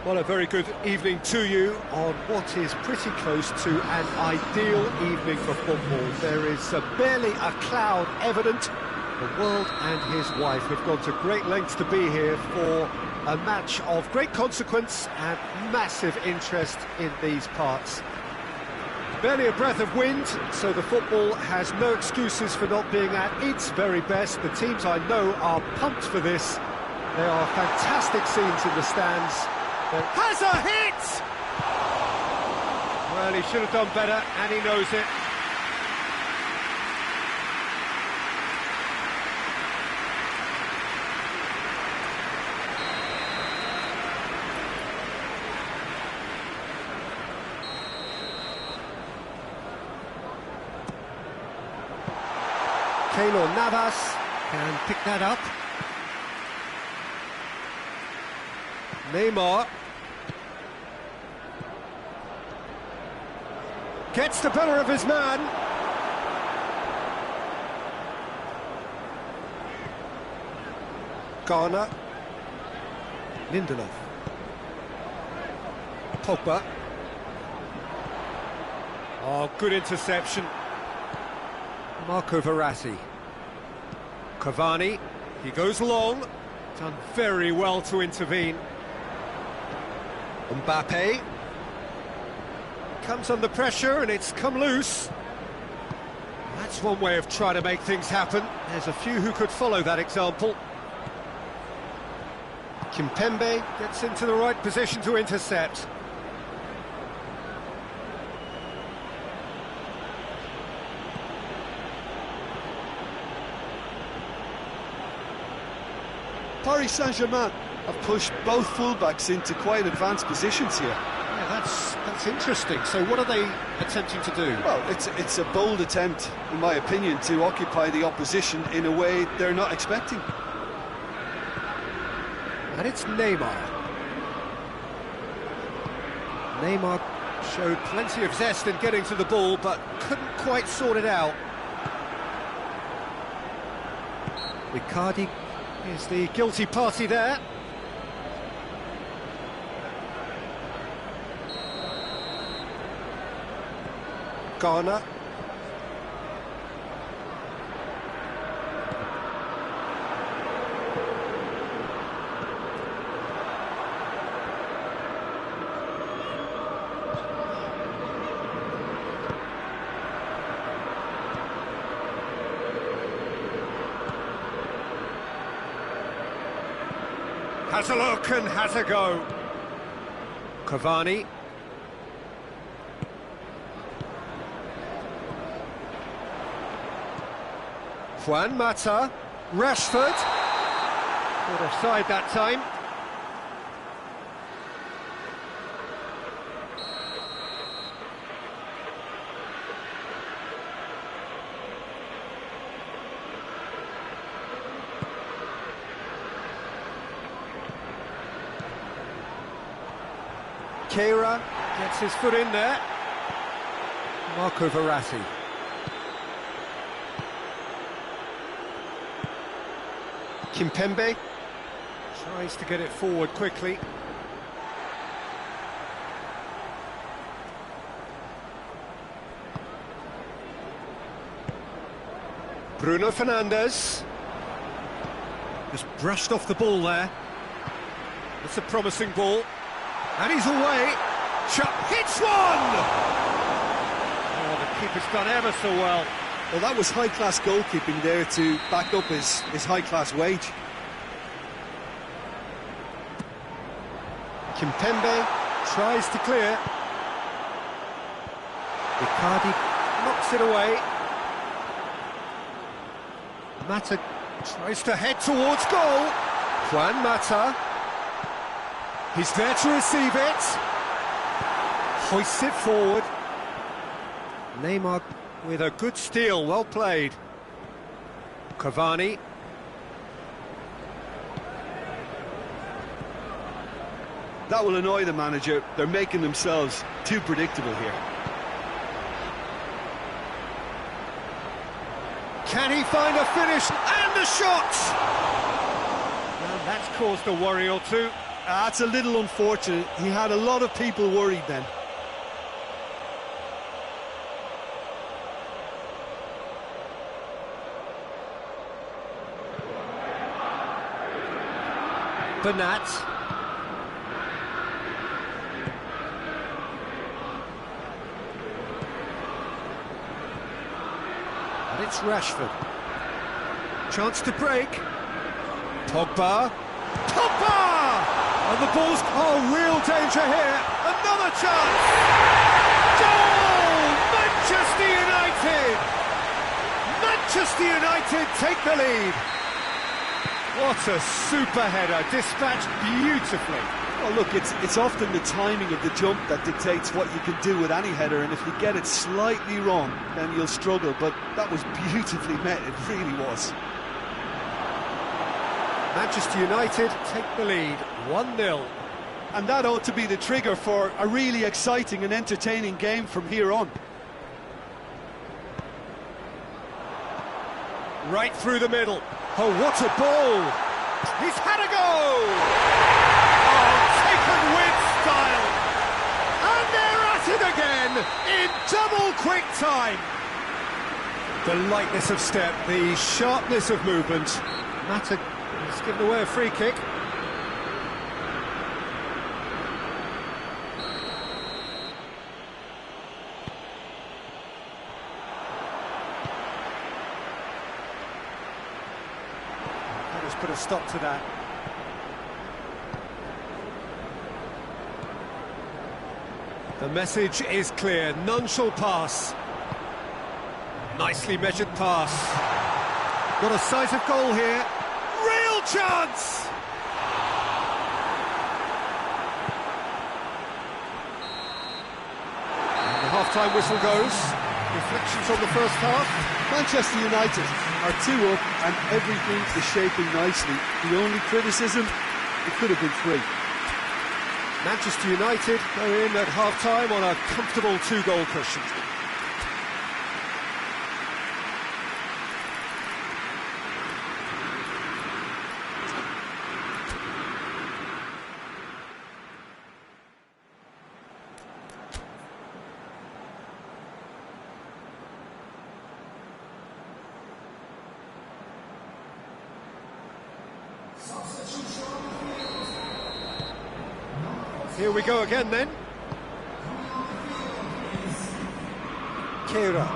Well, a very good evening to you on what is pretty close to an ideal evening for football. There is barely a cloud evident. The world and his wife have gone to great lengths to be here for a match of great consequence and massive interest in these parts. Barely a breath of wind, so the football has no excuses for not being at its very best. The teams I know are pumped for this. There are fantastic scenes in the stands. Has a hit! Well, he should have done better, and he knows it. Keylor Navas can pick that up. Neymar gets the better of his man. Garner. Lindelof. Pogba. Oh, good interception. Marco Verratti. Cavani. He goes long. Done very well to intervene. Mbappe comes under pressure and it's come loose. That's one way of trying to make things happen. There's a few who could follow that example. Kimpembe gets into the right position to intercept. Paris Saint-Germain have pushed both fullbacks into quite advanced positions here. Yeah, that's interesting. So what are they attempting to do? Well, it's a bold attempt, in my opinion, to occupy the opposition in a way they're not expecting. And it's Neymar. Neymar showed plenty of zest in getting to the ball, but couldn't quite sort it out. Icardi is the guilty party there. Garner. Has a look and has a go. Cavani. Juan Mata. Rashford. Caught offside that time. Keira gets his foot in there. Marco Verratti. Kimpembe tries to get it forward quickly. Bruno Fernandes. Just brushed off the ball there. It's a promising ball. And he's away. Hits one! Oh, the keeper's done ever so well. Well, that was high-class goalkeeping there to back up his high-class wage. Kimpembe tries to clear. Icardi knocks it away. Mata tries to head towards goal. Juan Mata. He's there to receive it. Hoists it forward. Neymar with a good steal, well played. Cavani. That will annoy the manager. They're making themselves too predictable here. Can he find a finish? And a shot! And that's caused a worry or two. That's a little unfortunate. He had a lot of people worried then. Bernat. And it's Rashford. Chance to break. Pogba. Pogba! And the ball's... Oh, real danger here. Another chance! Goal! Manchester United! Manchester United take the lead. What a super header, dispatched beautifully. Oh, look, it's often the timing of the jump that dictates what you can do with any header, and if you get it slightly wrong, then you'll struggle, but that was beautifully met, it really was. Manchester United take the lead, 1-0. And that ought to be the trigger for a really exciting and entertaining game from here on. Right through the middle. Oh, what a ball! He's had a go! Oh, taken with style! And they're at it again, in double quick time! The lightness of step, the sharpness of movement. Mata has given away a free kick. Put a stop to that. The message is clear, none shall pass. Nicely measured pass. Got a sight of goal here. Real chance! And the half-time whistle goes. Reflections on the first half. Manchester United are 2 up and everything is shaping nicely. The only criticism, it could have been 3. Manchester United go in at half-time on a comfortable 2-goal cushion. Here we go again then. Keira.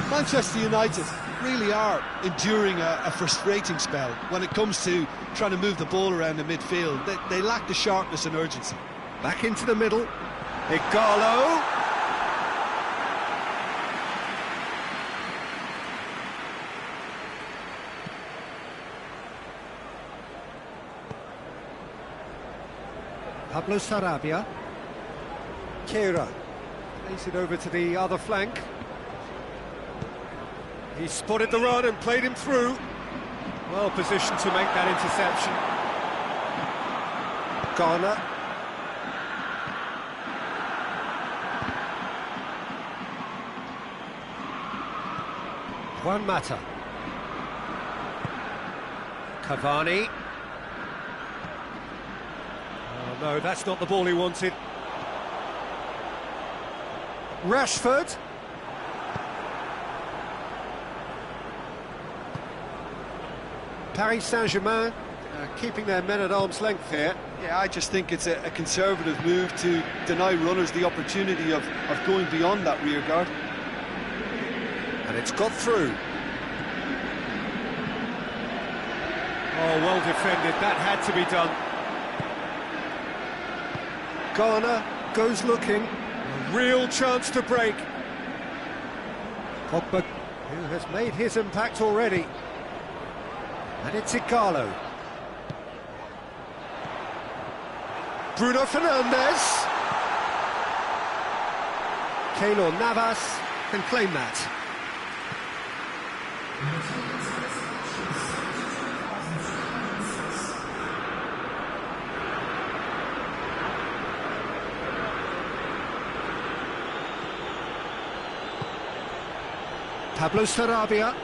Manchester United really are enduring a frustrating spell when it comes to trying to move the ball around the midfield. They lack the sharpness and urgency. Back into the middle. Igalo. Pablo Sarabia. Keira plays it over to the other flank. He spotted the run and played him through. Well positioned to make that interception. Ghana. Juan Mata. Cavani. No, that's not the ball he wanted. Rashford. Paris Saint-Germain keeping their men at arm's length here. Yeah, I just think it's a conservative move to deny runners the opportunity of going beyond that rear guard. And it's got through. Oh, well defended, that had to be done. Ghana goes looking, a real chance to break. Pogba, who has made his impact already. And it's Igalo. Bruno Fernandes. Keylor Navas can claim that. Pablo Sarabia,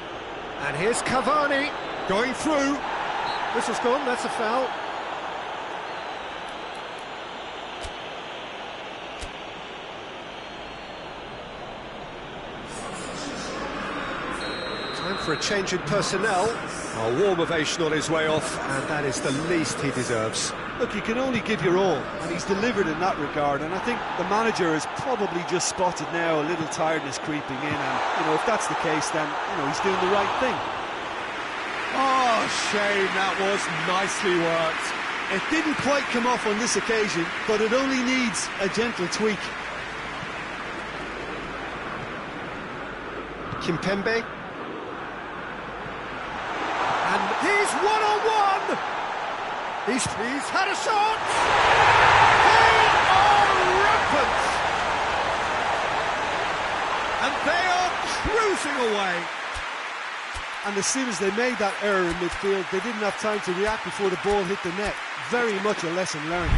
and here's Cavani, going through. Whistle's gone, that's a foul. Time for a change in personnel. A warm ovation on his way off, and that is the least he deserves. Look, you can only give your all, and he's delivered in that regard, and I think the manager has probably just spotted now a little tiredness creeping in, and, if that's the case, then, he's doing the right thing. Oh, shame, that was nicely worked. It didn't quite come off on this occasion, but it only needs a gentle tweak. Kimpembe. And he's one-on-one! He's had a shot! They are rampant! And they are cruising away. And as soon as they made that error in midfield, they didn't have time to react before the ball hit the net. Very much a lesson learned.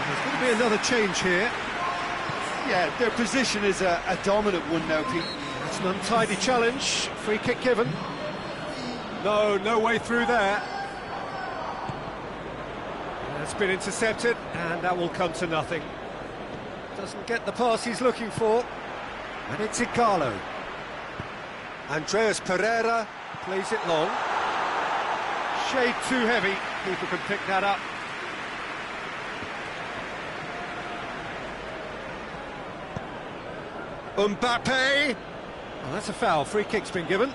There's going to be another change here. Yeah, their position is a dominant one now, Pete. It's an untidy challenge. Free kick given. No way through there. That's been intercepted, and that will come to nothing. Doesn't get the pass he's looking for. And it's Igalo. Andreas Pereira plays it long. Shade too heavy. People can pick that up. Mbappe! Oh, that's a foul. Free kick's been given.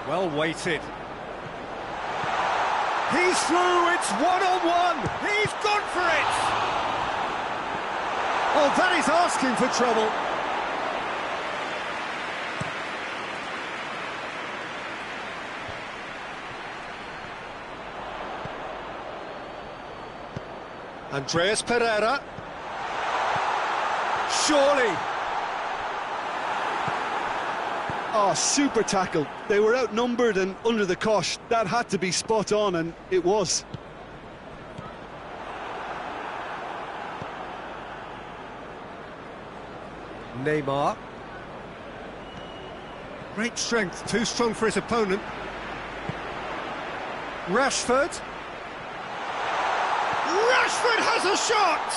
Well weighted. He's through, it's one-on-one. He's gone for it. Oh, that is asking for trouble. Andreas Pereira. Surely. Oh, super tackle. They were outnumbered and under the cosh. That had to be spot on, and it was. Neymar. Great strength, too strong for his opponent. Rashford. Rashford has a shot!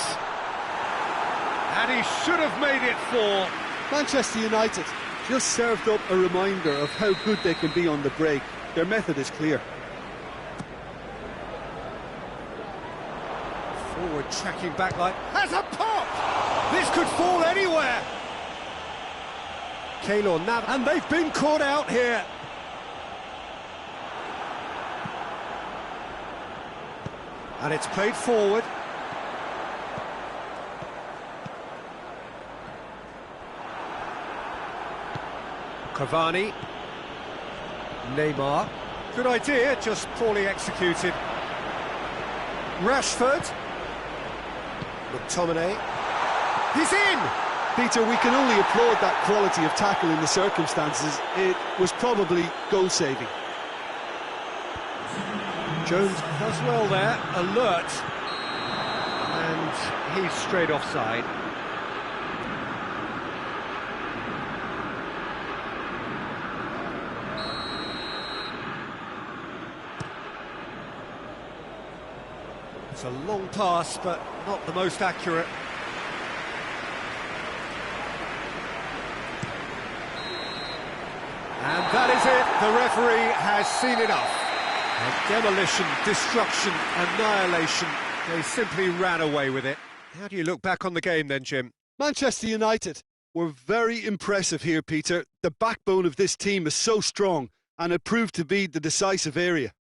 And he should have made it 4. Manchester United just served up a reminder of how good they can be on the break. Their method is clear. Forward tracking back like... Has a pop! This could fall anywhere! Keylor Navas, and they've been caught out here. And it's played forward. Cavani. Neymar. Good idea, just poorly executed. Rashford. McTominay. He's in! Peter, we can only applaud that quality of tackle in the circumstances. It was probably goal-saving. Jones does well there, alert, and he's straight offside. It's a long pass, but not the most accurate. And that is it, the referee has seen enough. Demolition, destruction, annihilation. They simply ran away with it. How do you look back on the game then, Jim? Manchester United were very impressive here, Peter. The backbone of this team is so strong, and it proved to be the decisive area.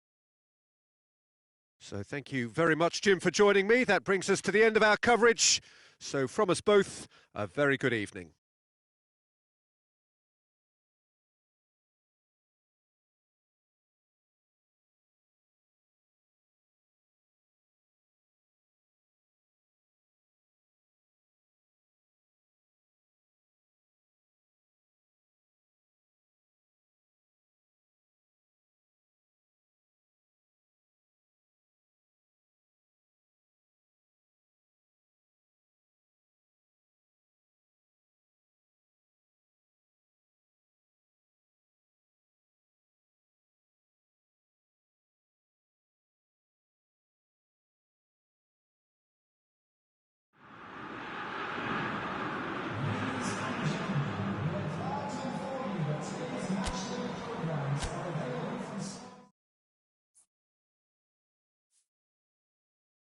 So thank you very much, Jim, for joining me. That brings us to the end of our coverage. So from us both, a very good evening.